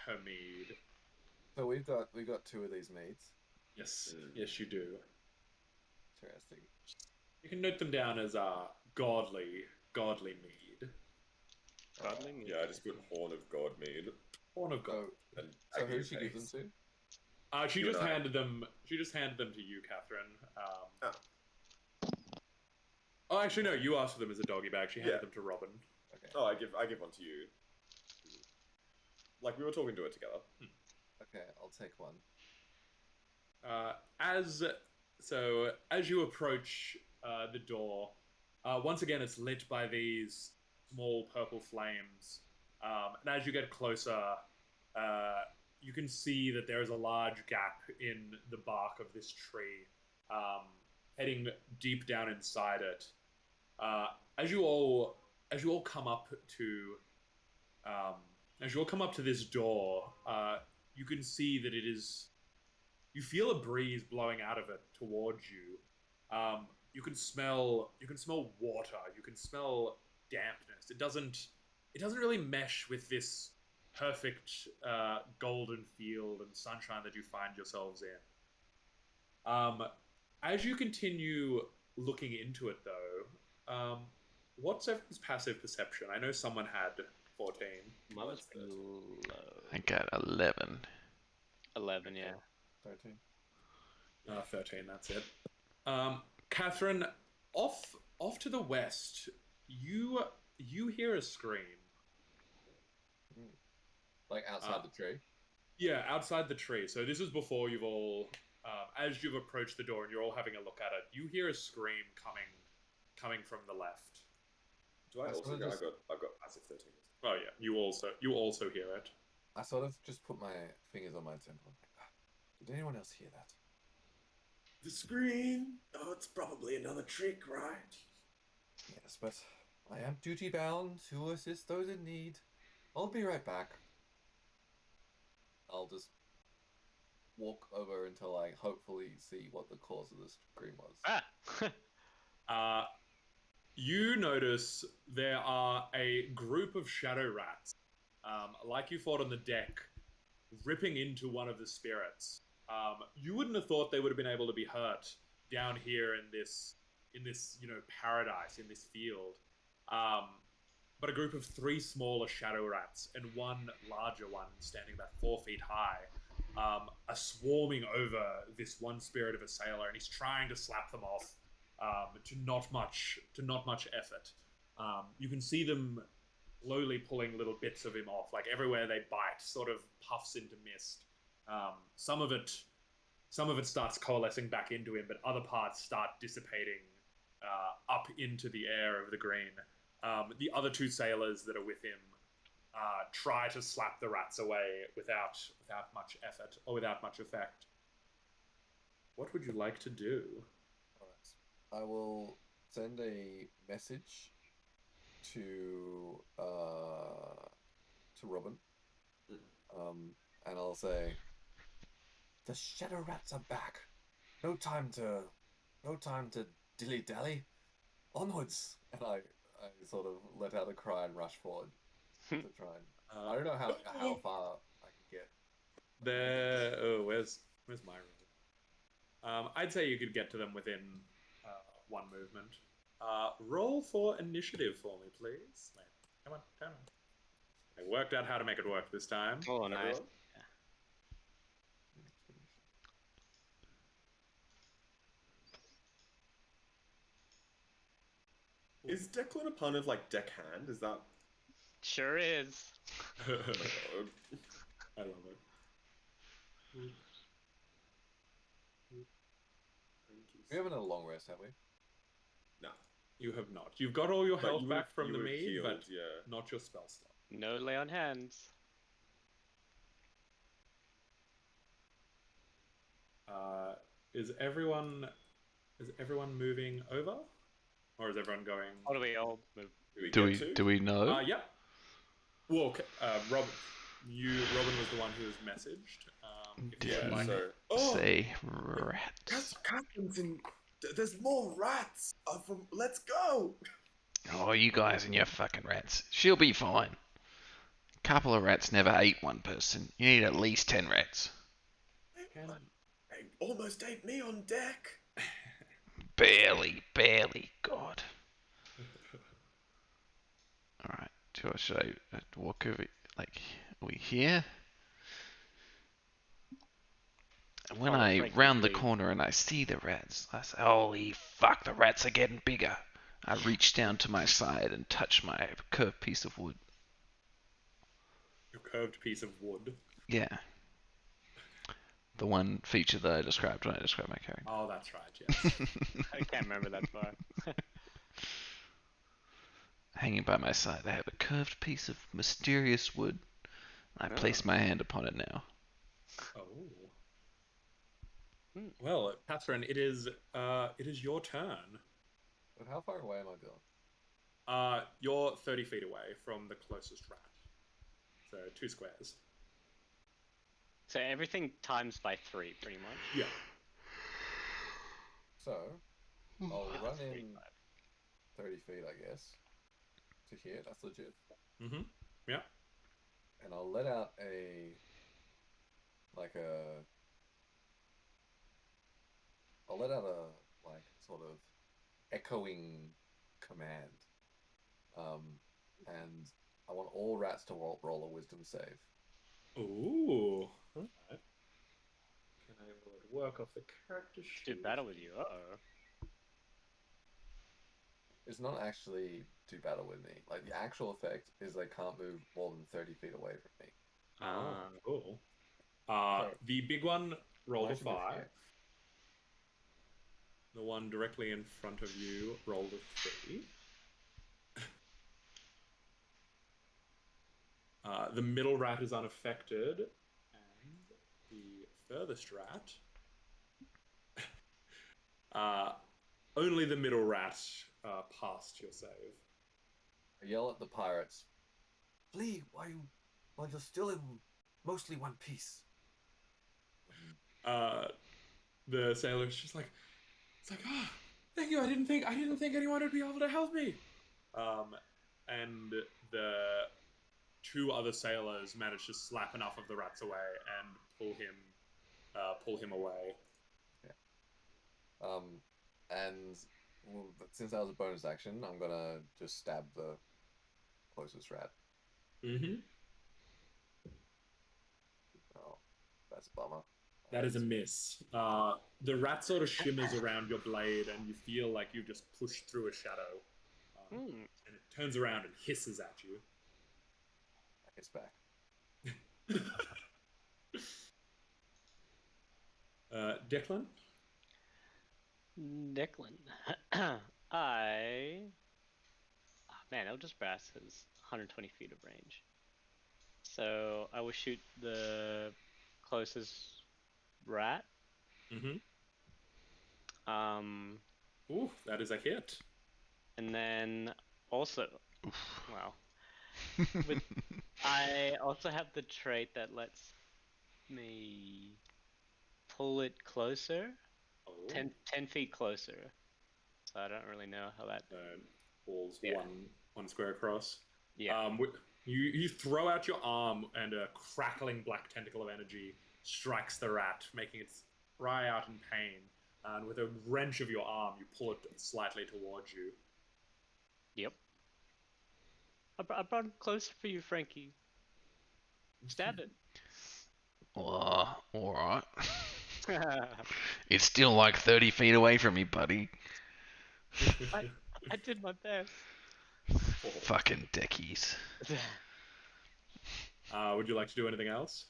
her mead. So we've got two of these meats. Yes, yes, you do. Interesting. You can note them down as godly mead. Godly mead. Yeah, I just put Horn of God mead. Horn of God. So, And so Aggie who she give them face. to? She You just and I. handed them. She just handed them to you, Catherine. Oh. Oh, actually, no. You asked for them as a doggy bag. She handed Yeah. them to Robin. Okay. Oh, I give one to you. Like we were talking to it together. Okay, I'll take one. As you approach the door, once again it's lit by these small purple flames, and as you get closer, you can see that there is a large gap in the bark of this tree, heading deep down inside it. As you all come up to this door, you can see that it is. You feel a breeze blowing out of it towards you. You can smell water. You can smell dampness. It doesn't really mesh with this perfect golden field and sunshine that you find yourselves in. As you continue looking into it, though, what's everyone's passive perception? I know someone had 14. Mine was 13. low. I got 11. 11, yeah. 13. 13, that's it. Catherine, off to the west, you hear a scream. Like outside the tree. Yeah, outside the tree. So this is before you've all, as you've approached the door and you're all having a look at it, you hear a scream coming from the left. Do I That's also what I go? just- I've got passive 13. Oh yeah, you also hear it. I sort of just put my fingers on my temple. Did anyone else hear that? The scream. Oh, it's probably another trick, right? Yes, but I am duty bound to assist those in need. I'll be right back. I'll just walk over until I hopefully see what the cause of the scream was. Ah! You notice there are a group of shadow rats, like you fought on the deck, ripping into one of the spirits. You wouldn't have thought they would have been able to be hurt down here in this paradise, in this field. But a group of 3 smaller shadow rats and 1 larger one, standing about 4 feet high, are swarming over this one spirit of a sailor, and he's trying to slap them off to not much effort. You can see them slowly pulling little bits of him off. Like everywhere they bite, sort of puffs into mist. Some of it starts coalescing back into him, but other parts start dissipating up into the air of the green. The other two sailors that are with him try to slap the rats away without much effort or without much effect. What would you like to do? Alright. I will send a message to Robin. And I'll say, the shadow rats are back. No time to dilly dally. Onwards. And I sort of let out a cry and rush forward to try and. I don't know how far I can get. There. Oh, where's my roll? I'd say you could get to them within one movement. Roll for initiative for me, please. Wait, come on, turn on. I worked out how to make it work this time. Oh, nice. Is Declan a pun of like deckhand? Is that? Sure is. Oh my god. I love it. We haven't had a long rest, have we? No. You have not. You've got all your But health you back from you the were mead, healed, but yeah. not your spell slot. No lay on hands. Is everyone moving over, or is everyone going? How do we all move? Do we know? Yep. Well, Robin was the one who was messaged. If you would like. Say rats. Catherine's in. There's more rats. Let's go. Oh, you guys and your fucking rats. She'll be fine. Couple of rats never ate one person. You need at least 10 rats. Hey, almost ate me on deck. Barely. God. Alright, should I walk over? Like, are we here? When I round the corner and I see the rats, I say, holy fuck, the rats are getting bigger. I reach down to my side and touch my curved piece of wood. Your curved piece of wood. Yeah. The one feature that I described when I described my character. Oh, that's right, yes. I can't remember that far. Hanging by my side, I have a curved piece of mysterious wood. I place my hand upon it now. Oh. Well, Catherine, it is your turn. But how far away am I going? You're 30 feet away from the closest rat. So 2 squares. So everything times by 3, pretty much. Yeah. So, I'll run in 35. 30 feet, I guess, to here. That's legit. Mm-hmm. Yeah. And I'll let out sort of echoing command. And I want all rats to roll a wisdom save. Ooh. Right. Can I roll it work off the character sheet? Do battle with you. Uh-oh. It's not actually do battle with me. Like, the actual effect is they can't move more than 30 feet away from me. Oh, cool. The big one rolled a 5. The one directly in front of you rolled a 3. The middle rat is unaffected, and the furthest rat, only the middle rat passed your save. I yell at the pirates, "Flee while you're still in mostly one piece." The sailor's just like, thank you. I didn't think anyone would be able to help me. And the 2 other sailors managed to slap enough of the rats away and pull him away. Yeah. And since that was a bonus action, I'm gonna just stab the closest rat. Mm-hmm. Oh, that's a bummer. That is a miss. The rat sort of shimmers around your blade, and you feel like you've just pushed through a shadow. And it turns around and hisses at you. It's back. Declan? Declan. Man, Eldritch Blast has 120 feet of range. So I will shoot the closest rat. Mm-hmm. Um, That is a hit. and then also, wow. I also have the trait that lets me pull it closer, Oh. 10 feet closer. So I don't really know how that. Pulls Yeah. one square across. Yeah. You throw out your arm, and a crackling black tentacle of energy strikes the rat, making it cry out in pain. And with a wrench of your arm, you pull it slightly towards you. Yep. I brought it closer for you, Frankie. Stab it. Alright. It's still like 30 feet away from me, buddy. I did my best. Fucking deckies. Would you like to do anything else?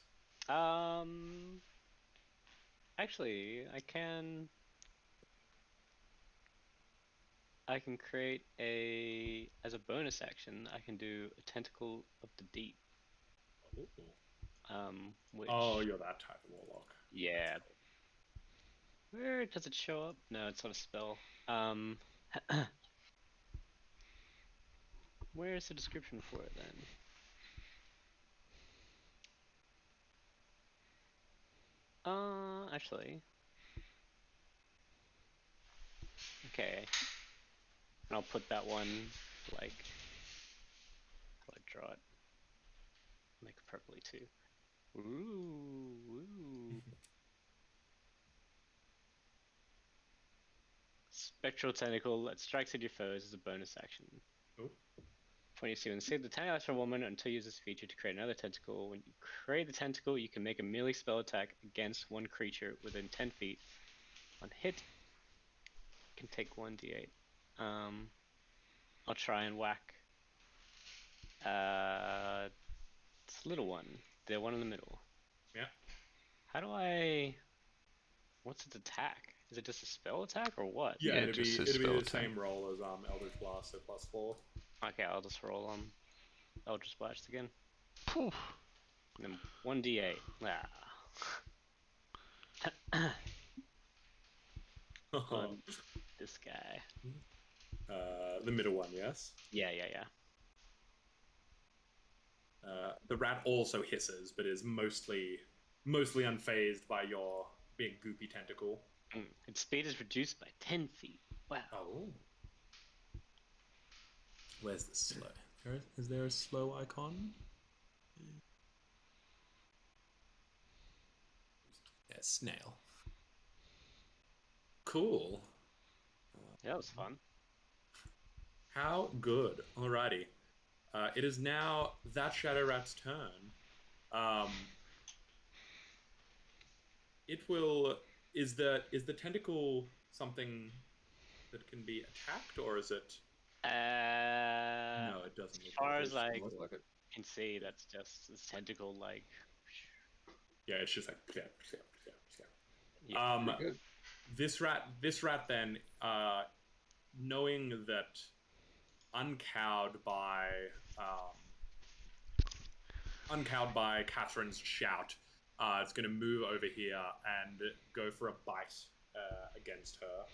Actually, I can create as a bonus action, I can do a Tentacle of the Deep. Which... Oh, you're that type of warlock. Yeah. Where does it show up? No, it's not a spell. Where's the description for it then? Actually. Okay. And I'll put that one, like, how do I draw it? Make it purpley too. Ooh. Spectral Tentacle that strikes at your foes as a bonus action. Oh. When you see the tentacle lasts for 1 minute until you use this feature to create another tentacle. When you create the tentacle, you can make a melee spell attack against one creature within 10 feet. On hit, you can take 1d8. I'll try and whack this little one. The one in the middle. Yeah. How do I... What's its attack? Is it just a spell attack or what? Yeah, Yeah, it'd be just a the spell attack. same roll as Eldritch Blast, so +4. Okay, I'll just roll Eldritch Blast again. Poof. And then 1d8. On this guy. The middle one, yes? Yeah. The rat also hisses, but is mostly unfazed by your big goopy tentacle. Its speed is reduced by 10 feet. Wow. Oh. Where's the slow? Is there a slow icon? Yeah, snail. Cool. Yeah, that was fun. How good. Alrighty. It is now that Shadow Rat's turn. It will... Is the tentacle something that can be attacked, or is it... No, it doesn't. As far as I Looks like it. can see, that's just this tentacle, like... Yeah, it's just like... Yeah. Good. This rat then, knowing that uncowed by Catherine's shout, it's going to move over here and go for a bite against her.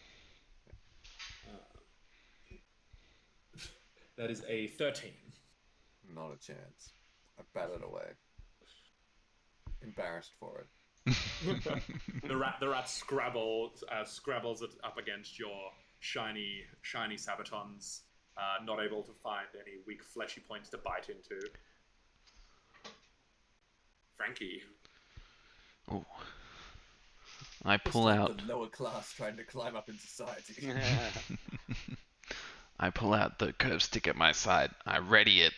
That is a 13. Not a chance. I bat it away. Embarrassed for it. The rat scrabbles it up against your shiny sabatons, not able to find any weak fleshy points to bite into. Frankie. Oh. I It's pull like out. the lower class trying to climb up in society. I pull out the curved stick at my side. I ready it,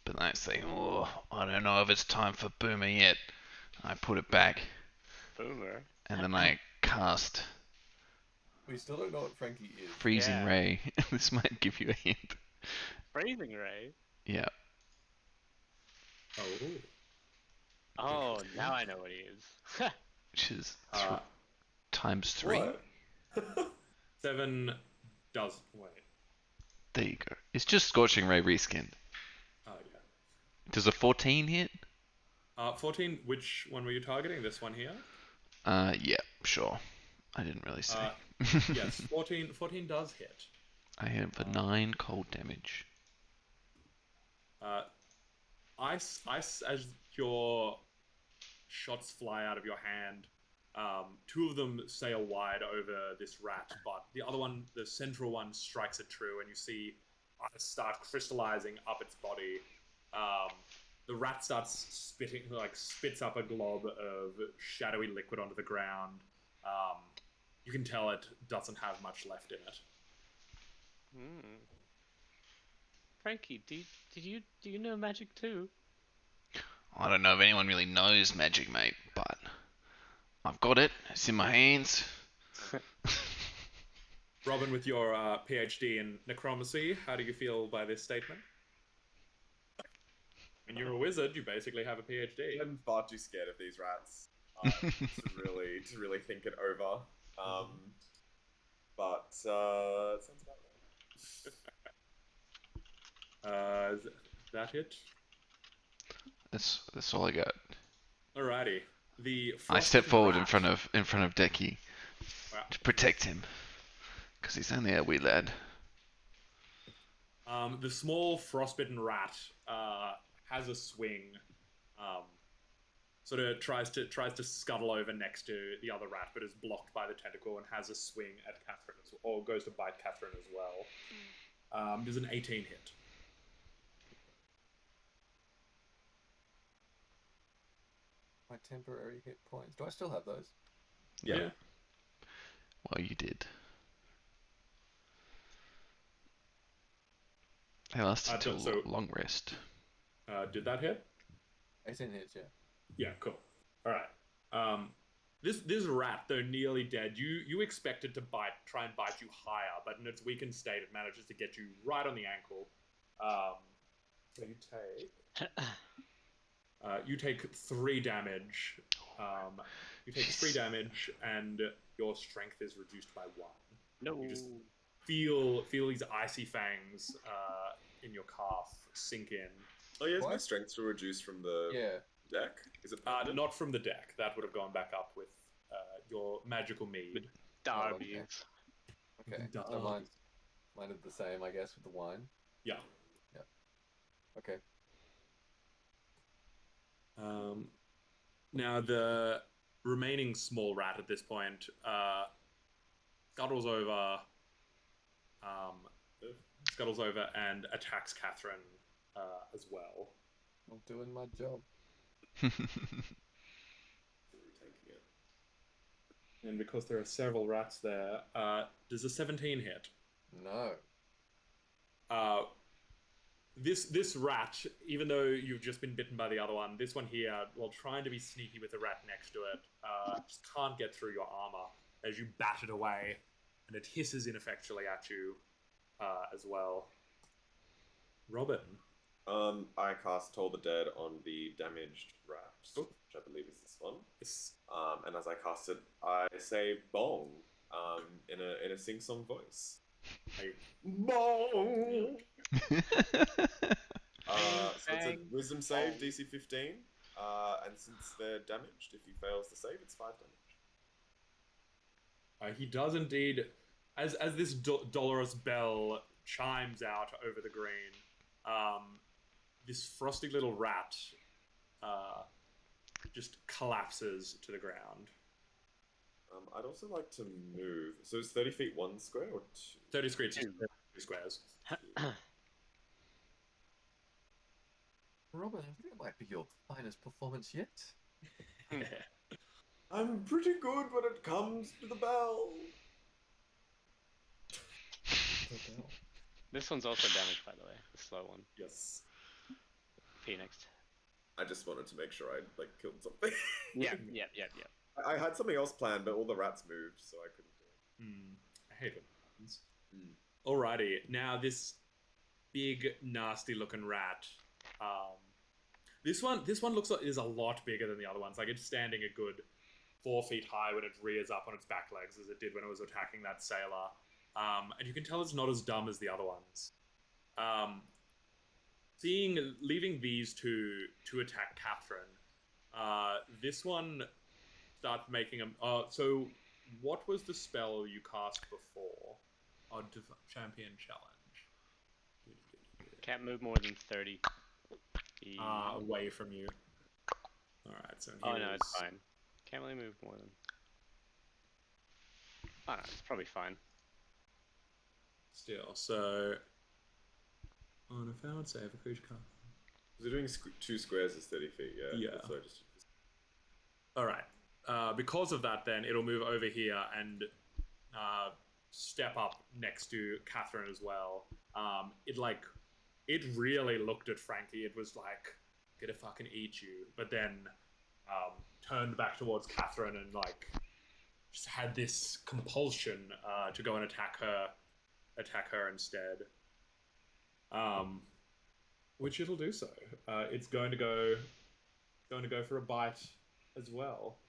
but I say, "Oh, I don't know if it's time for Boomer yet." I put it back, Boomer. and then I cast We still don't know what Frankie is. Freezing Yeah. Ray. This might give you a hint. Freezing Ray. Yeah. Oh. Oh, now I know what he is. which is Uh, times 3. What? 7 does. Wait. There you go. It's just Scorching Ray reskinned. Oh, yeah. Does a 14 hit? 14, which one were you targeting? This one here? Yeah, sure. I didn't really say. Yes, 14 does hit. I hit him for 9 cold damage. Ice, as your shots fly out of your hand, 2 of them sail wide over this rat, but the other one, the central one, strikes it true, and you see ice start crystallizing up its body. The rat starts spits up a glob of shadowy liquid onto the ground. You can tell it doesn't have much left in it. Frankie, do you know magic too? I don't know if anyone really knows magic, mate, but I've got it. It's in my hands. Robin, with your PhD in necromancy, how do you feel by this statement? When you're a wizard, you basically have a PhD. I'm far too scared of these rats to really think it over. But it sounds about right. Is that it? That's all I got. Alrighty. I step forward in rat. front of Decky Wow. to protect him, because he's only a wee lad. The small frostbitten rat has a swing. Sort of tries to scuttle over next to the other rat, but is blocked by the tentacle and has a swing at Catherine, or goes to bite Catherine as well. Does an 18 hit? My temporary hit points. Do I still have those? Yeah. Well, you did. They lasted till so- long rest. Did that hit? 18 hits, yeah. Yeah, cool. All right. This rat, though nearly dead, you expect it to try and bite you higher, but in its weakened state, it manages to get you right on the ankle. So you take 3 damage. You take 3 damage, and your strength is reduced by 1. No. You just feel these icy fangs in your calf sink in. Oh yeah, is my What? strength to reduce from the Yeah. deck? Is it permanent? Not from the deck. That would have gone back up with your magical mead. Darby's. Okay. Duh. So mine is the same, I guess, with the wine. Yeah. Okay. Now the remaining small rat at this point scuttles over and attacks Catherine as well. I'm doing my job. Taking it. And because there are several rats there, does a 17 hit? No. This rat, even though you've just been bitten by the other one, this one here, while trying to be sneaky with the rat next to it, just can't get through your armor as you bat it away, and it hisses ineffectually at you as well. Robin. I cast Toll the Dead on the damaged rat, Cool. which I believe is this one. Yes. And as I cast it, I say "bong" in a sing-song voice. Bong. So it's a Wisdom save, DC 15, and since they're damaged, if he fails to save, it's 5 damage. He does indeed, as this dolorous bell chimes out over the green, this frosty little rat just collapses to the ground. I'd also like to move. So it's 30 feet 1 square or 2? 30 squares. 2 squares. Robin, I think it might be your finest performance yet. I'm pretty good when it comes to the bell. This one's also damaged, by the way. The slow one. Yes. P next. I just wanted to make sure I killed something. Yeah. I had something else planned, but all the rats moved, so I couldn't do it. I hate it. Alrighty, now this big, nasty-looking rat This one looks like is a lot bigger than the other ones. Like it's standing a good 4 feet high when it rears up on its back legs, as it did when it was attacking that sailor. And you can tell it's not as dumb as the other ones. Leaving these two to attack Catherine. This one starts making them. So what was the spell you cast before? Champion challenge. Can't move more than 30. Away from you. All right. So Oh no, it's fine. Can't really move more than. Oh no, it's probably fine. Still, so on a failed save, a creature can't. They're doing 2 squares is 30 feet. Yeah. Yeah. So just... All right. Because of that, then it'll move over here and step up next to Catherine as well. It really looked at Frankie. It was like, "Gonna fucking eat you," but then turned back towards Catherine and like just had this compulsion to go and attack her instead. Which it'll do so. It's going to go for a bite as well.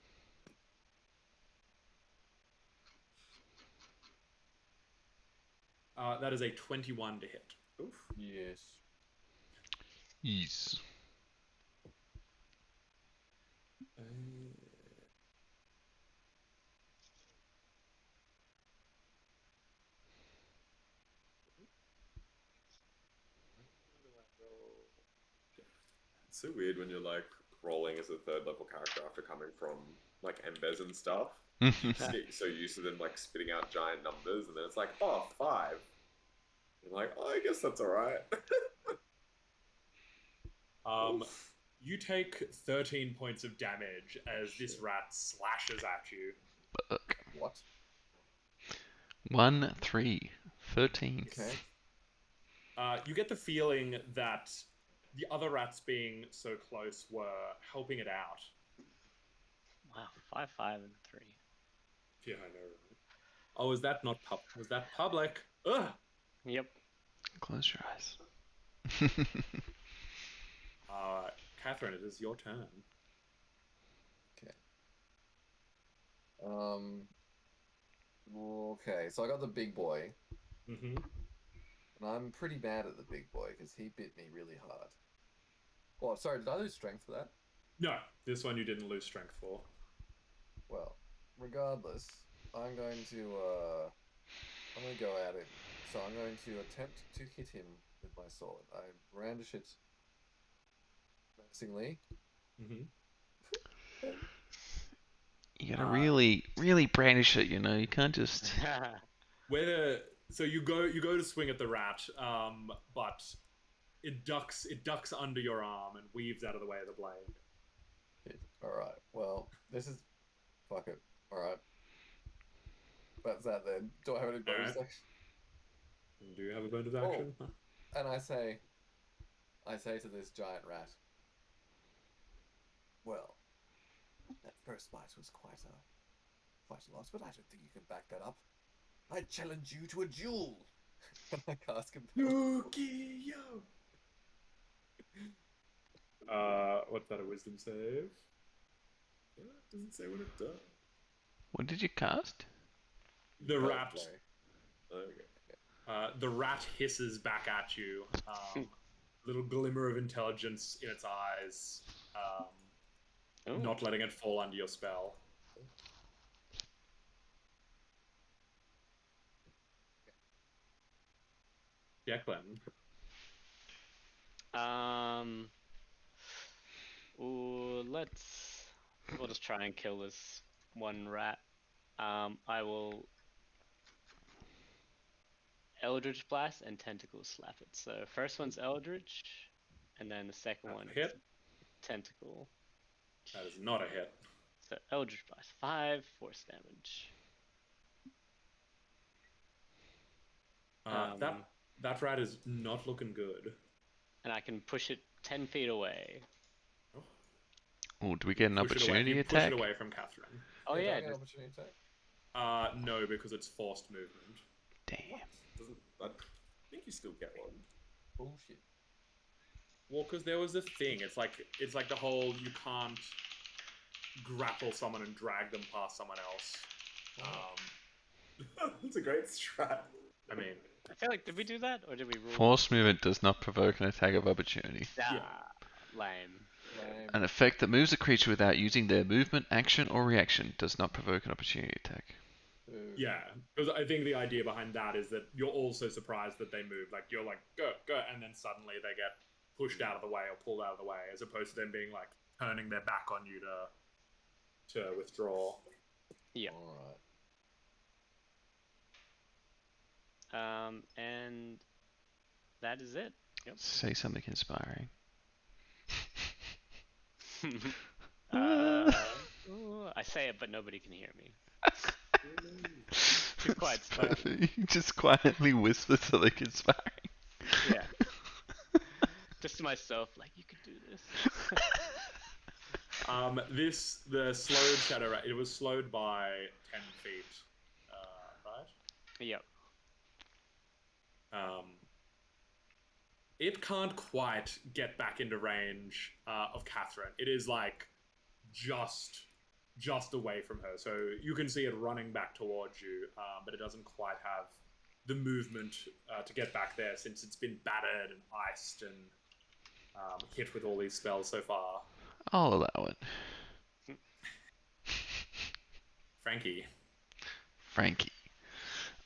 That is a 21 to hit. Oof. Yes. Yes. It's so weird when you're like rolling as a 3rd level character after coming from like Embez and stuff. You just get so used to them like spitting out giant numbers, and then it's like, oh, 5. You're like, oh, I guess that's alright. You take 13 points of damage as this rat slashes at you. What? 1, 3, 13. Okay. You get the feeling that the other rats being so close were helping it out. Wow, 5, 5, and 3. Yeah, I know. Right? Oh, was that not was that public? Ugh! Yep. Close your eyes. Catherine, it is your turn. Okay. Okay, so I got the big boy, Mm-hmm. and I'm pretty mad at the big boy because he bit me really hard. Oh, sorry, did I lose strength for that? No, this one you didn't lose strength for. Well, regardless, I'm going to go at him. So I'm going to attempt to hit him with my sword. I brandish it menacingly. Mm-hmm. You gotta really, really brandish it, you know. You can't just. So you go to swing at the rat, but it ducks under your arm and weaves out of the way of the blade. Alright, well, this is... Fuck it. Alright. That's that then. Do I have any bonus Alright. action? Do you have a bonus action? And I say to this giant rat, well, that first bite was quite a lot, but I don't think you can back that up. I challenge you to a duel. And I cast Compel. Yu-Gi-Oh! What's that? A wisdom save? It doesn't say what it does. What did you cast? The rat. Okay. The rat hisses back at you. Little glimmer of intelligence in its eyes. Oh. Not letting it fall under your spell. Declan. We'll just try and kill this one rat. I will Eldritch Blast and Tentacle Slap it. So first one's Eldritch, and then the second one Hit. is Tentacle. That is not a hit. So Eldritch Blast, 5 force damage. That rat is not looking good. And I can push it 10 feet away. Oh, do we get an Push it away. opportunity You attack? push it away from Catherine. Oh Do I yeah, get an opportunity attack? No, because it's forced movement. Damn. I think you still get one. Bullshit. Well, because there was a thing. It's like the whole you can't grapple someone and drag them past someone else. That's a great strat. I mean, I feel like, did we do that? Or did we rule? Force movement does not provoke an attack of opportunity. Ah, lame. An effect that moves a creature without using their movement, action, or reaction does not provoke an opportunity attack. yeah. Because I think the idea behind that is that you're also surprised that they move. Like, you're like, go, and then suddenly they get pushed out of the way or pulled out of the way, as opposed to them being like turning their back on you to withdraw. Yeah. Alright. And that is it. Yep. Say something inspiring. I say it, but nobody can hear me. Too quiet. You just quietly whisper something inspiring. Yeah. Just to myself, like, you could do this. The slowed Shadow Rat, it was slowed by 10 feet, right? Yep. It can't quite get back into range of Catherine. It is like just away from her, so you can see it running back towards you, but it doesn't quite have the movement to get back there since it's been battered and iced and hit with all these spells so far. I'll allow it. Frankie.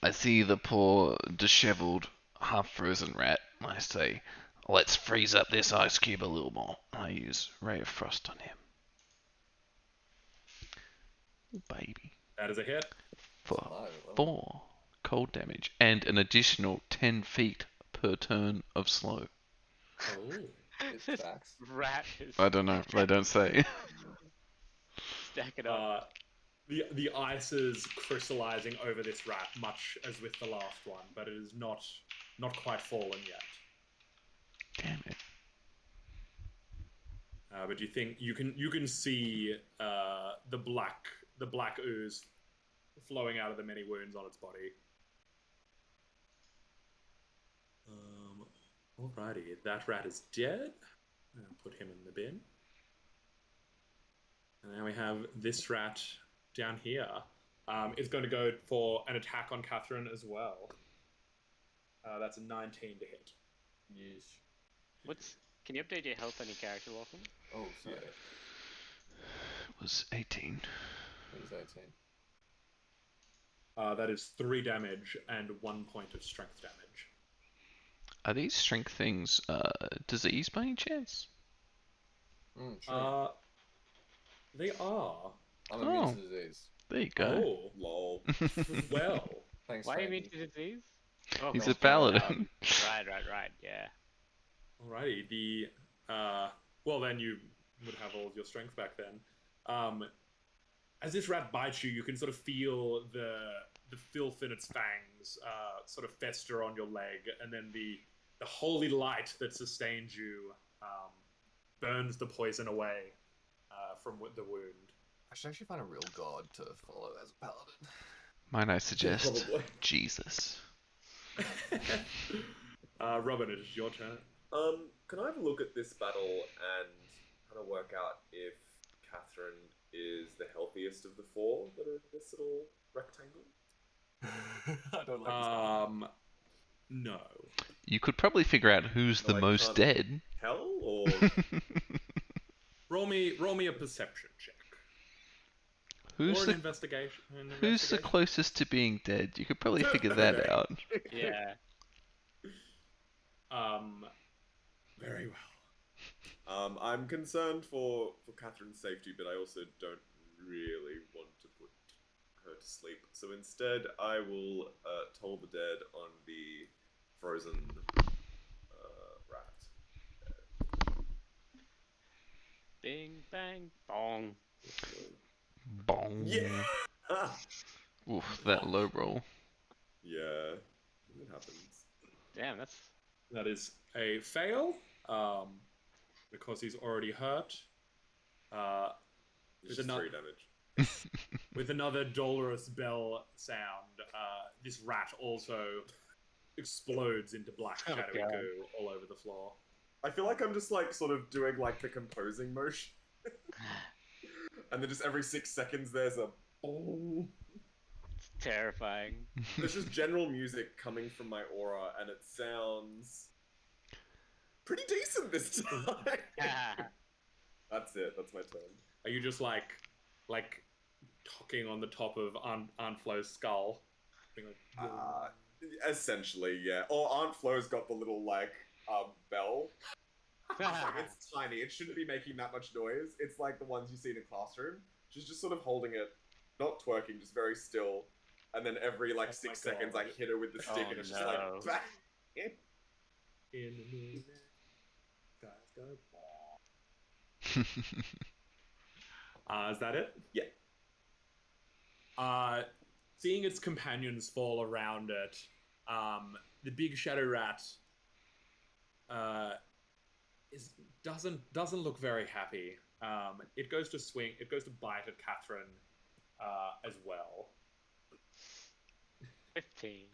I see the poor, disheveled, half-frozen rat. I say, let's freeze up this ice cube a little more. I use Ray of Frost on him. Ooh, baby. That is a hit. For 4 cold damage and an additional 10 feet per turn of slow. Oh. It's facts. Rat is I don't know. They don't say. stack it up. The ice is crystallizing over this rat, much as with the last one, but it is not quite fallen yet. Damn it. But you think you can see the black ooze flowing out of the many wounds on its body. Alrighty, that rat is dead. I'll put him in the bin. And now we have this rat down here. It's going to go for an attack on Catherine as well. That's a 19 to hit. Yeesh. Can you update your health on your character, Lawson? Oh, sorry. It was 18. It was 18. That is 3 damage and 1 point of strength damage. Are these strength things disease by any chance? True. They are. I'm immune to disease. There you go. Oh, Lol. well. Thanks, Why are you Frankie. immune to disease? Oh, He's okay. a paladin. Right, yeah. Alrighty. Well, then you would have all of your strength back then. As this rat bites you, you can sort of feel the filth in its fangs sort of fester on your leg, and then the holy light that sustains you burns the poison away from the wound. I should actually find a real god to follow as a paladin. Might I suggest Probably. Jesus? Robin, it is your turn. Can I have a look at this battle and kind of work out if Catherine is the healthiest of the 4 that are in this little rectangle? I don't like this. No. You could probably figure out who's the Like, most can't- dead. Hell or Roll me a perception check. Who's Or the an investigation. Who's the closest to being dead? You could probably figure that Okay. out. Yeah. Very well. I'm concerned for Catherine's safety, but I also don't really want to put her to sleep. So instead, I will toll the dead on the frozen rat. Bing, bang, bong. Bong. Yeah. Oof, that low roll. Yeah. It happens. Damn, that's That is a fail, because he's already hurt. It's With just ano- 3 damage. With another dolorous bell sound, this rat also explodes into black Oh, shadowy God. goo all over the floor. I feel like I'm just like sort of doing like the composing motion, and then just every 6 seconds there's a boom. It's terrifying. There's just general music coming from my aura, and it sounds pretty decent this time. That's it. That's my turn. Are you just like talking on the top of Aunt Flo's skull? Being like, Essentially, yeah. Or Aunt Flo's got the little like bell. It's tiny. It shouldn't be making that much noise. It's like the ones you see in a classroom. She's just sort of holding it, not twerking, just very still. And then every like Oh 6 my seconds, God. I hit her with the stick, Oh, and it's just no. like. Bah! in the moonlight, skies go blah. Is that it? Yeah. Seeing its companions fall around it, the big shadow rat doesn't look very happy. It goes to bite at Catherine as well. 15.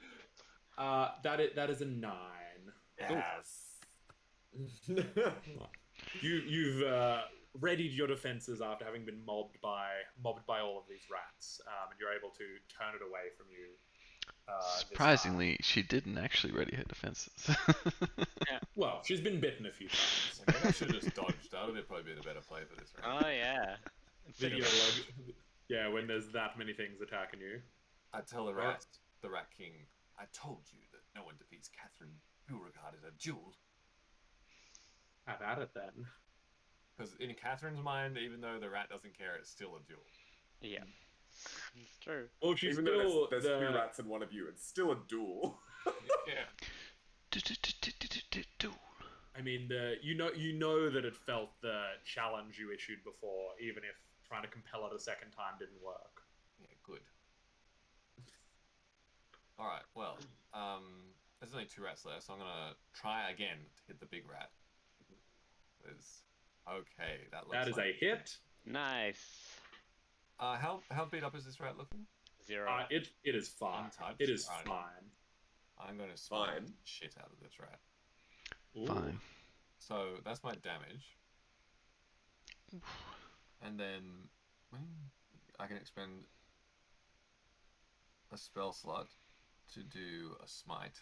That is a 9. Yes. You've readied your defenses after having been mobbed by all of these rats, and you're able to turn it away from you. this Surprisingly, she didn't actually ready her defenses. time. Well, she's been bitten a few times. Maybe I should have just dodged. That would have probably been a better play for this round. Oh yeah. You know, yeah, when there's that many things attacking you. I tell the rat king, I told you that no one defeats Catherine Beauregard at a duel. Have at it then. Because in Catherine's mind, even though the rat doesn't care, it's still a duel. Yeah. It's true. Well, she's Even still though there's 2 rats in one of you, it's still a duel. Yeah. I mean, you know that it felt the challenge you issued before, even if trying to compel it a second time didn't work. Yeah, good. Alright, well, there's only 2 rats left, so I'm gonna try again to hit the big rat. Okay, that looks That is a hit. Nice. How beat up is this rat looking? 0. It is fine. Untouched? It is Alright. fine. I'm gonna Fine. spine shit out of this rat. Ooh. Fine. So that's my damage. And then I can expend a spell slot to do a smite.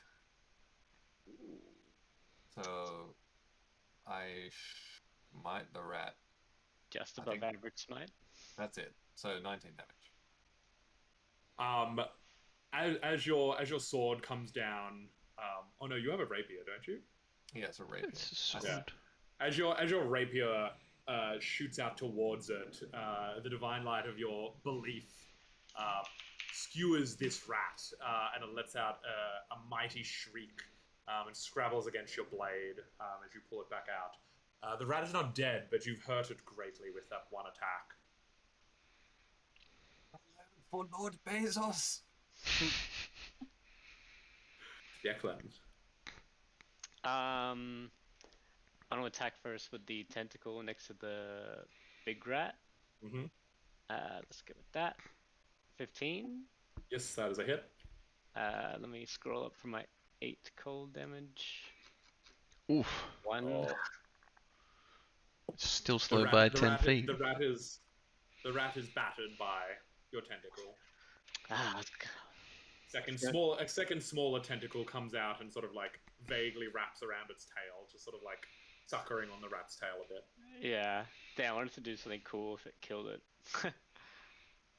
So I smite the rat. Just I above think- average smite. That's it. So 19 damage. As your sword comes down, oh no, you have a rapier, don't you? Yeah, it's a rapier. It's a I sword. As your rapier shoots out towards it, the divine light of your belief skewers this rat, and it lets out a mighty shriek and scrabbles against your blade as you pull it back out. The rat is not dead, but you've hurt it greatly with that one attack. For Lord Bezos! Declan. I'm gonna attack first with the tentacle next to the big rat. Mm-hmm. Let's go with that. 15. Yes, that is a hit. Let me scroll up for my 8 cold damage. Oof. 1. Oh. Still The slow rat- by the 10 rat- feet. The rat is battered by your tentacle. Ah, let's go. A second smaller tentacle comes out and sort of like vaguely wraps around its tail, just sort of like suckering on the rat's tail a bit. Yeah. Damn, I wanted to do something cool if it killed it.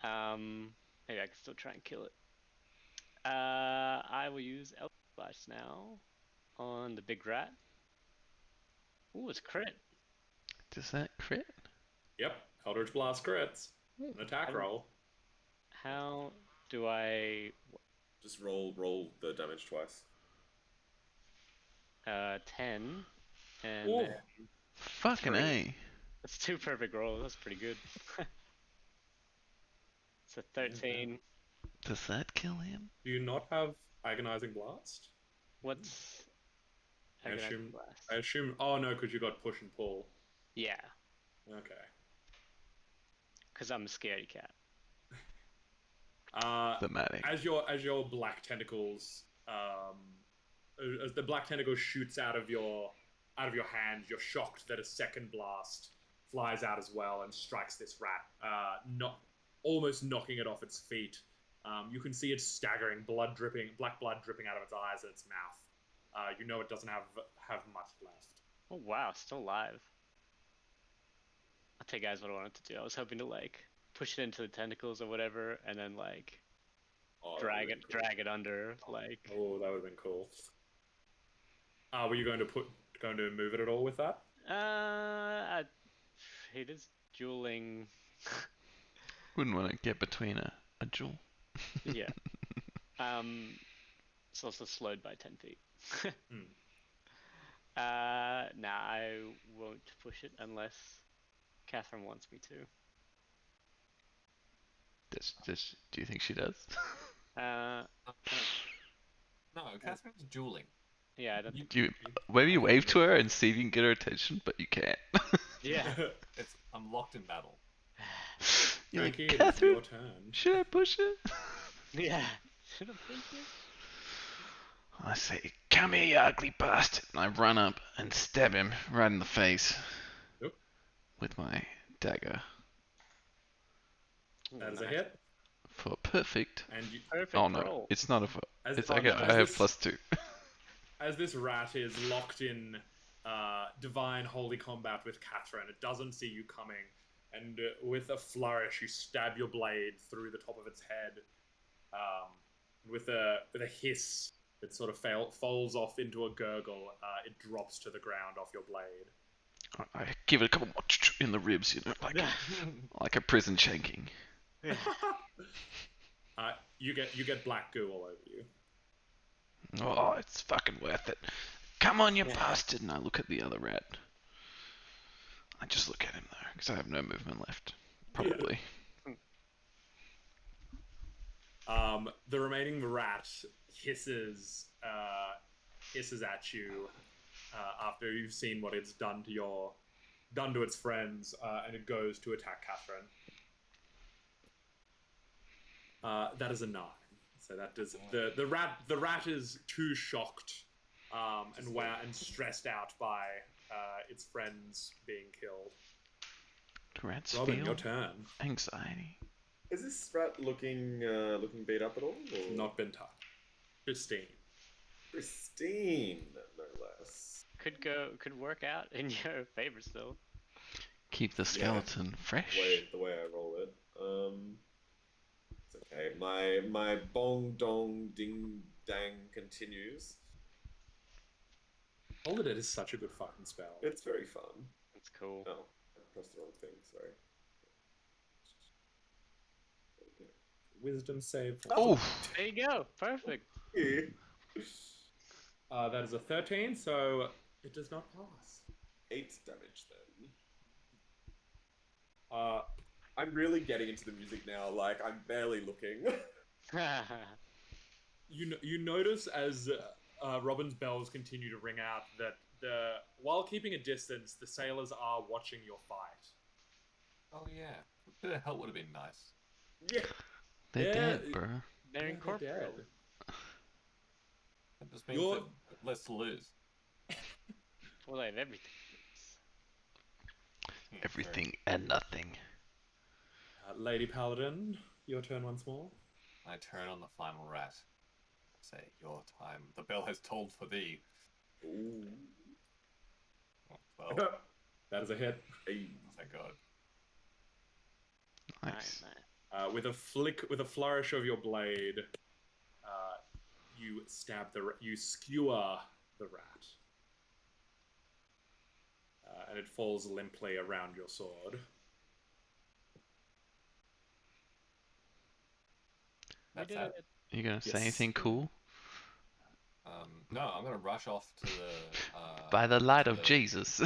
Maybe I can still try and kill it. I will use Eldritch Blast now on the big rat. Ooh, it's crit. Does that crit? Yep, Eldritch Blast crits. An attack roll. How do I... Just roll the damage twice. 10. And Ooh. then Fucking A. that's 2 perfect rolls. That's pretty good. It's a 13. Does that kill him? Do you not have Agonizing Blast? What's... I Agonizing assume- Blast? I assume. Oh no, because you got push and pull. Yeah, Okay. because I'm a scaredy cat. Thematic. As your black tentacles, as the black tentacle shoots out of your out of your hand, you're shocked that a second blast flies out as well and strikes this rat, almost knocking it off its feet. You can see it staggering, black blood dripping out of its eyes and its mouth. You know it doesn't have much left. Oh wow, still alive. I'll tell you guys what I wanted to do. I was hoping to like push it into the tentacles or whatever, and then like drag it under, like. Oh, that would have been cool. Were you going to move it at all with that? It is dueling. Wouldn't want to get between a jewel. Yeah. It's also slowed by 10 feet. Nah, I won't push it unless Catherine wants me to. Do you think she does? Uh, No, Catherine's dueling. yeah, I don't. Maybe you wave to her and see if you can get her attention, but you can't. Yeah. I'm locked in battle. You're like, Frankie, it is Catherine, your turn. should I push it? Yeah. Should I push it? I say, come here, you ugly bastard. And I run up and stab him right in the face Yep. with my dagger That is a hit. for perfect. And Perfect Oh no, roll. it's not a. It's oh, I no, I have +2. as this rat is locked in divine holy combat with Catherine, it doesn't see you coming, and with a flourish, you stab your blade through the top of its head. With a hiss, it sort of falls off into a gurgle. It drops to the ground off your blade. I give it a couple more in the ribs, you know, like a prison shanking. You get black goo all over you. Oh, it's fucking worth it. Come on, you bastard! And I look at the other rat. I just look at him though, because I have no movement left. Probably. The remaining rat hisses at you after you've seen what it's done to its friends, and it goes to attack Catherine. That is a 9. So that does the rat is too shocked and stressed out by its friends being killed. Do rats Robin, feel your turn. anxiety? Is this rat looking beat up at all? Or? Not been touched. Pristine. Pristine, no less. Could work out in your favor still. Keep the skeleton fresh. The way I roll it. It's okay. My bong dong ding dang continues. Hold It is such a good fucking spell. It's very fun. That's cool. Oh, I pressed the wrong thing. Sorry. Wisdom save. Oh, There you go. Perfect. That is a 13, so it does not pass. 8 damage then. I'm really getting into the music now. Like I'm barely looking. You notice as Robin's bells continue to ring out that while keeping a distance, the sailors are watching your fight. Oh yeah, a bit of help would have been nice. Yeah. they're dead, bro. They're incorporeal. That just means You're- that less to lose. Well, they have everything. Everything and nothing. Lady Paladin, your turn once more. I turn on the final rat. Say, your time. The bell has tolled for thee. Ooh. Well, That is a hit. thank God. Nice. With a flourish of your blade, you you skewer the rat, and it falls limply around your sword. That's We that. did it. You gonna say Yes. anything cool? No, I'm gonna rush off to the. By the light to of the- Jesus.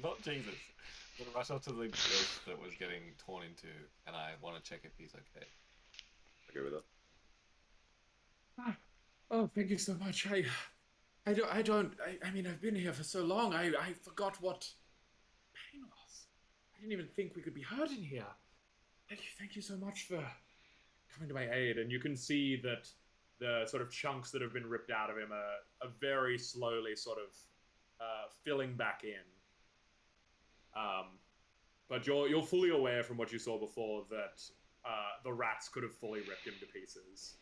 Not Jesus. I'm gonna rush off to the ghost that was getting torn into, and I want to check if he's okay. Okay with it. Oh, thank you so much. I mean, I've been here for so long. I forgot what pain was. I didn't even think we could be hurt in here. Thank you so much for coming to my aid. And you can see that the sort of chunks that have been ripped out of him are very slowly sort of filling back in. But you're fully aware from what you saw before that the rats could have fully ripped him to pieces.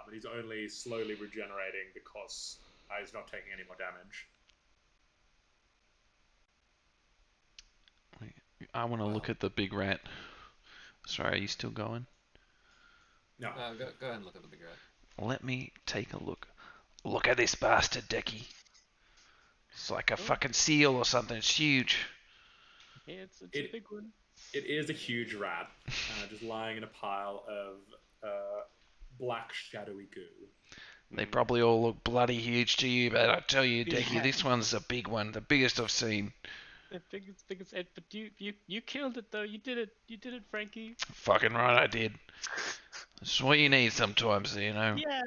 And he's only slowly regenerating because he's not taking any more damage. I want to look at the big rat. Sorry, are you still going? No. Go ahead and look at the big rat. Let me take a look. Look at this bastard, Decky. It's like a fucking seal or something. It's huge. Yeah, it's a big one. It is a huge rat, just lying in a pile of black shadowy goo. They probably all look bloody huge to you, but I tell you, Decky, Yeah. this one's a big one. The biggest I've seen. The biggest Ed, but you killed it though. You did it, Frankie. Fucking right I did. That's what you need sometimes, you know. Yeah.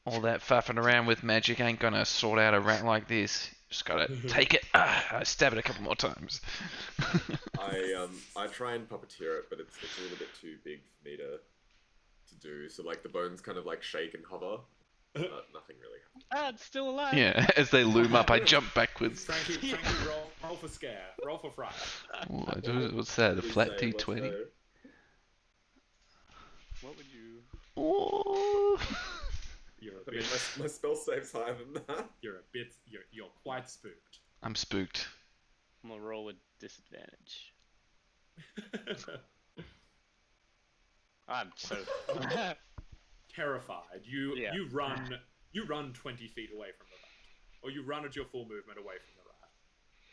All that faffing around with magic ain't gonna sort out a rat like this. Just gotta take it. I stab it a couple more times. I try and puppeteer it, but it's a little bit too big for me to do. So like the bones kind of like shake and hover, but nothing really happens. Ah, it's still alive. Yeah, as they loom up, I jump backwards. Frankie, roll for scare. Roll for fright. What's that? A Please flat say, let's D20? go. What would you? Oh. You're a I mean, bit. my spell save's higher than that. You're a bit. You're quite spooked. I'm spooked. I'm gonna roll with disadvantage. I'm so. Terrified. You Yeah. you run 20 feet away from the rat, or you run at your full movement away from the rat.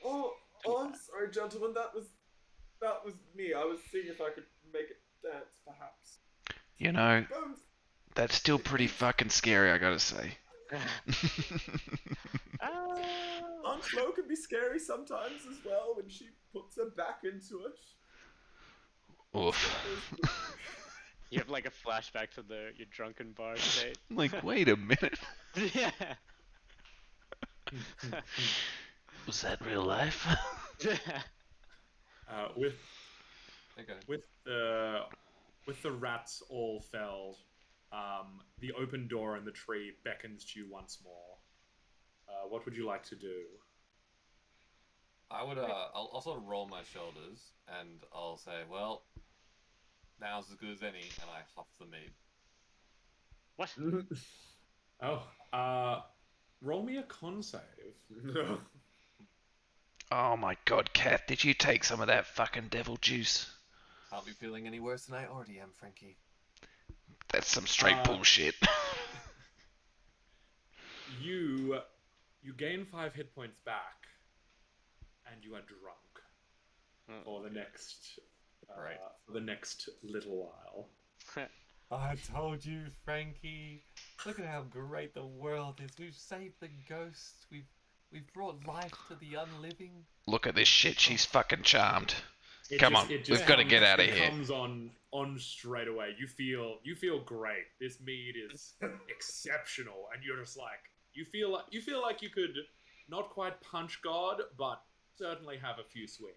Oh, I'm sorry, gentlemen. That was me. I was seeing if I could make it dance, perhaps. You know, Bones. that's still pretty fucking scary, I gotta say. Aunt Flo can be scary sometimes as well when she puts her back into it. Oof. You have like a flashback to your drunken bar state. I'm like, wait a minute. Yeah. Was that real life? With Okay. with the rats all felled, the open door in the tree beckons to you once more. What would you like to do? I would I'll also roll my shoulders and I'll say, well, now's as good as any, and I huff the mead. What? Roll me a con save. No. Oh my god, Kath, did you take some of that fucking devil juice? Can't be feeling any worse than I already am, Frankie. That's some straight bullshit. You gain 5 hit points back, and you are drunk for the next Right. for the next little while. I told you, Frankie. Look at how great the world is. We've saved the ghosts. We've brought life to the unliving. Look at this shit, she's fucking charmed. It Come just- on, it just we've got to comes- get out of it here. comes on straight away. You feel great. This mead is exceptional, and you're just like you feel like you could not quite punch God, but certainly have a few swings.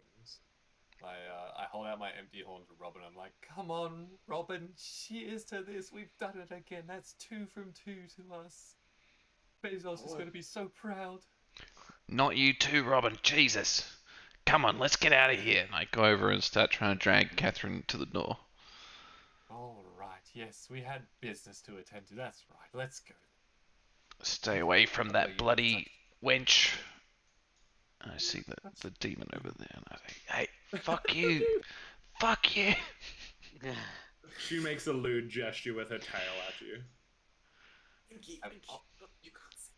I hold out my empty horn to Robin. I'm like, come on, Robin, cheers to this. We've done it again. That's 2 from 2 to us. Bezos is going to be so proud. Not you too, Robin. Jesus. Come on, let's get out of here. And I go over and start trying to drag Catherine to the door. All right, yes, we had business to attend to. That's right. Let's go. Stay away from that bloody wench. I see the demon over there, and I say, hey, fuck you. Fuck you. She makes a lewd gesture with her tail at you. Frankie, look, you can't see.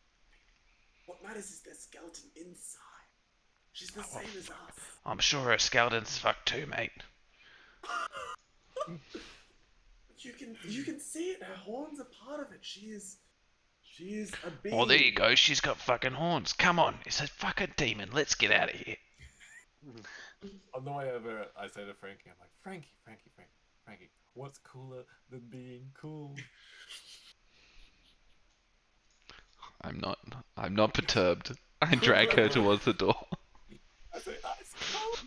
What matters is there's skeleton inside. She's the same as us. I'm sure her skeleton's fucked too, mate. You can see it. Her horns are part of it. She is a being. Oh, there you go. She's got fucking horns. Come on. It's a fucking demon. Let's get out of here. On the way over, I say to Frankie, I'm like, Frankie, what's cooler than being cool? I'm not perturbed. I drag her towards the door. I say, ice cold.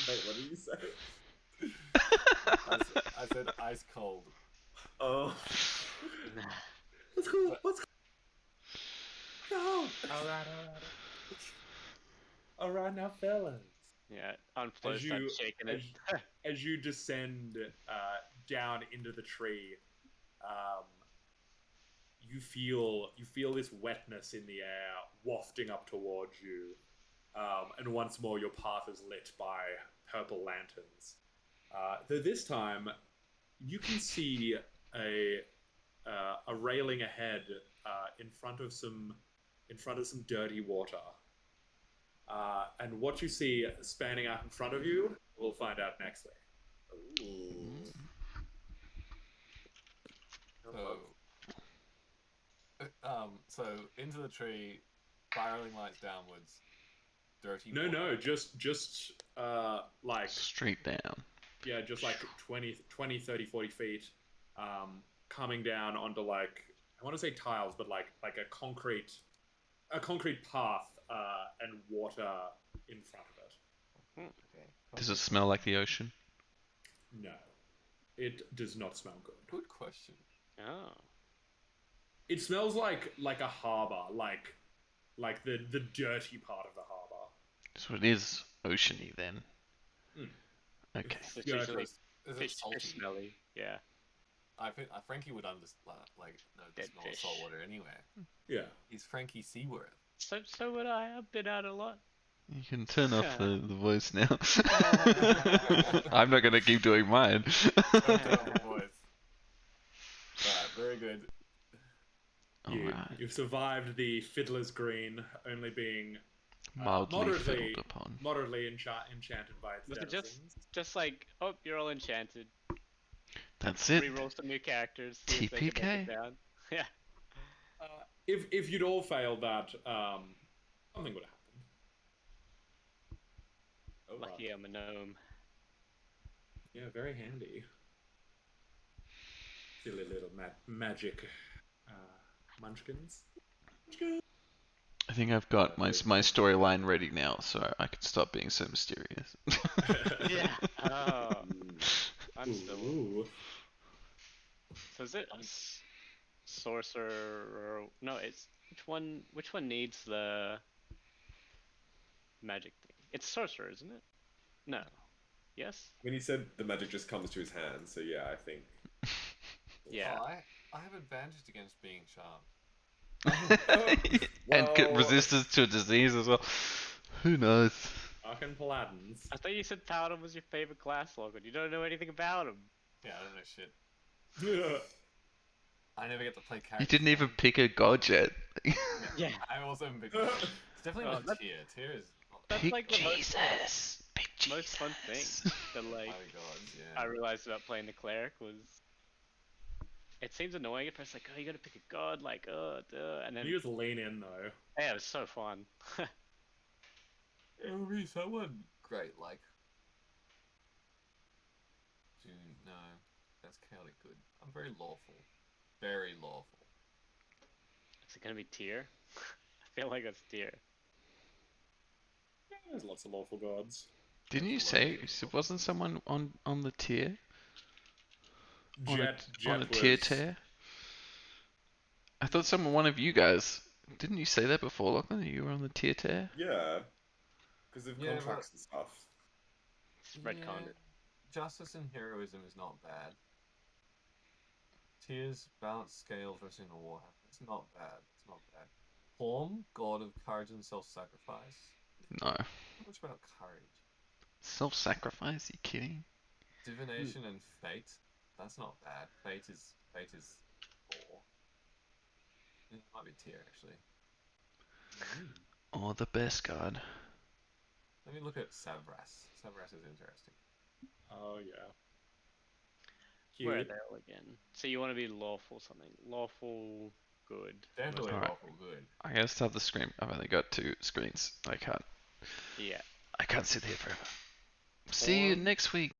Wait, what did you say? I said ice cold. Oh. What's cool? What's cool? No. All right, now, fellas. Yeah, Unflow As starts you shaking as, it. as you descend down into the tree, um, you feel this wetness in the air wafting up towards you, and once more your path is lit by purple lanterns. Though this time, you can see a railing ahead in front of some dirty water. And what you see spanning out in front of you, we'll find out next week. Ooh. So into the tree, spiraling lights downwards, dirty. No, water. no, just like Straight down. yeah, just like 20, 30, 40 feet, coming down onto like I want to say tiles, but like a concrete path and water in front of it. Okay. Does it smell like the ocean? No, it does not smell good. Good question. Oh. It smells like a harbor, like the dirty part of the harbor. So it is oceany then. Hmm. Okay. It's Yeah, usually Is it fish salty? smelly. Yeah. I think Frankie would understand. Like, no, the Dead smell of fish. salt water anywhere. Yeah. He's Frankie Seaworth. So would I. I've been out a lot. You can turn off the voice now. I'm not gonna keep doing mine. Alright, very good. Alright. You've survived the Fiddler's Green, only being Mildly fiddled upon. moderately enchanted by its Was it denizens. just like, oh, you're all enchanted. That's it. Reroll some new characters. See if they can make TPK? it down. Yeah. If you'd all failed that, something would have happened. Oh, Lucky I'm a gnome. Yeah, very handy. Silly little magic munchkins. I think I've got my storyline ready now, so I can stop being so mysterious. Yeah. Oh. I'm still. Ooh. So is it sorcerer or no? It's which one needs the magic thing? It's sorcerer, isn't it? No. Yes. When he said the magic just comes to his hand, so yeah, I think. Yeah. Oh, I have advantage against being charmed. And Well- resistance to a disease as well. Who knows? Arcan Paladins. I thought you said Paladin was your favorite class, Logan. You don't know anything about him. Yeah, I don't know shit. Yeah. I never get to play characters. You didn't even pick a god yet. Yeah. I also haven't picked. It's definitely Oh, not that's- tier. Tier is. That's Pick like the Jesus. Pick Jesus. most fun thing that like Oh god, yeah. I realized about playing the cleric was it seems annoying at first, like, oh, you gotta pick a god, like, duh, and then You just lean in though. yeah, it was so fun. It would be someone great, like. No, that's chaotic good. I'm very lawful. Very lawful. Is it gonna be tier? I feel like it's tier. There's lots of lawful gods. Didn't you say wasn't someone on the tier? On a tier tear? I thought one of you guys. Didn't you say that before, Lachlan? That you were on the tier tear? Yeah. Because of Yeah, contracts and stuff. Red Condor. Justice and heroism is not bad. Tears, balance, scales versus a warhammer. It's not bad. It's not bad. Horn, god of courage and self-sacrifice. No. Not much about courage. Self-sacrifice? You kidding? Divination and fate. That's not bad. Fate is 4. It might be tier actually. Oh, the best god. Let me look at Savras. Savras is interesting. Oh yeah. Where are Cute. they all again? So you want to be lawful something? Lawful good. Definitely Alright. lawful good. I gotta start the stream. I've only got 2 screens. I can't Yeah. sit here forever. See you Horn. next week.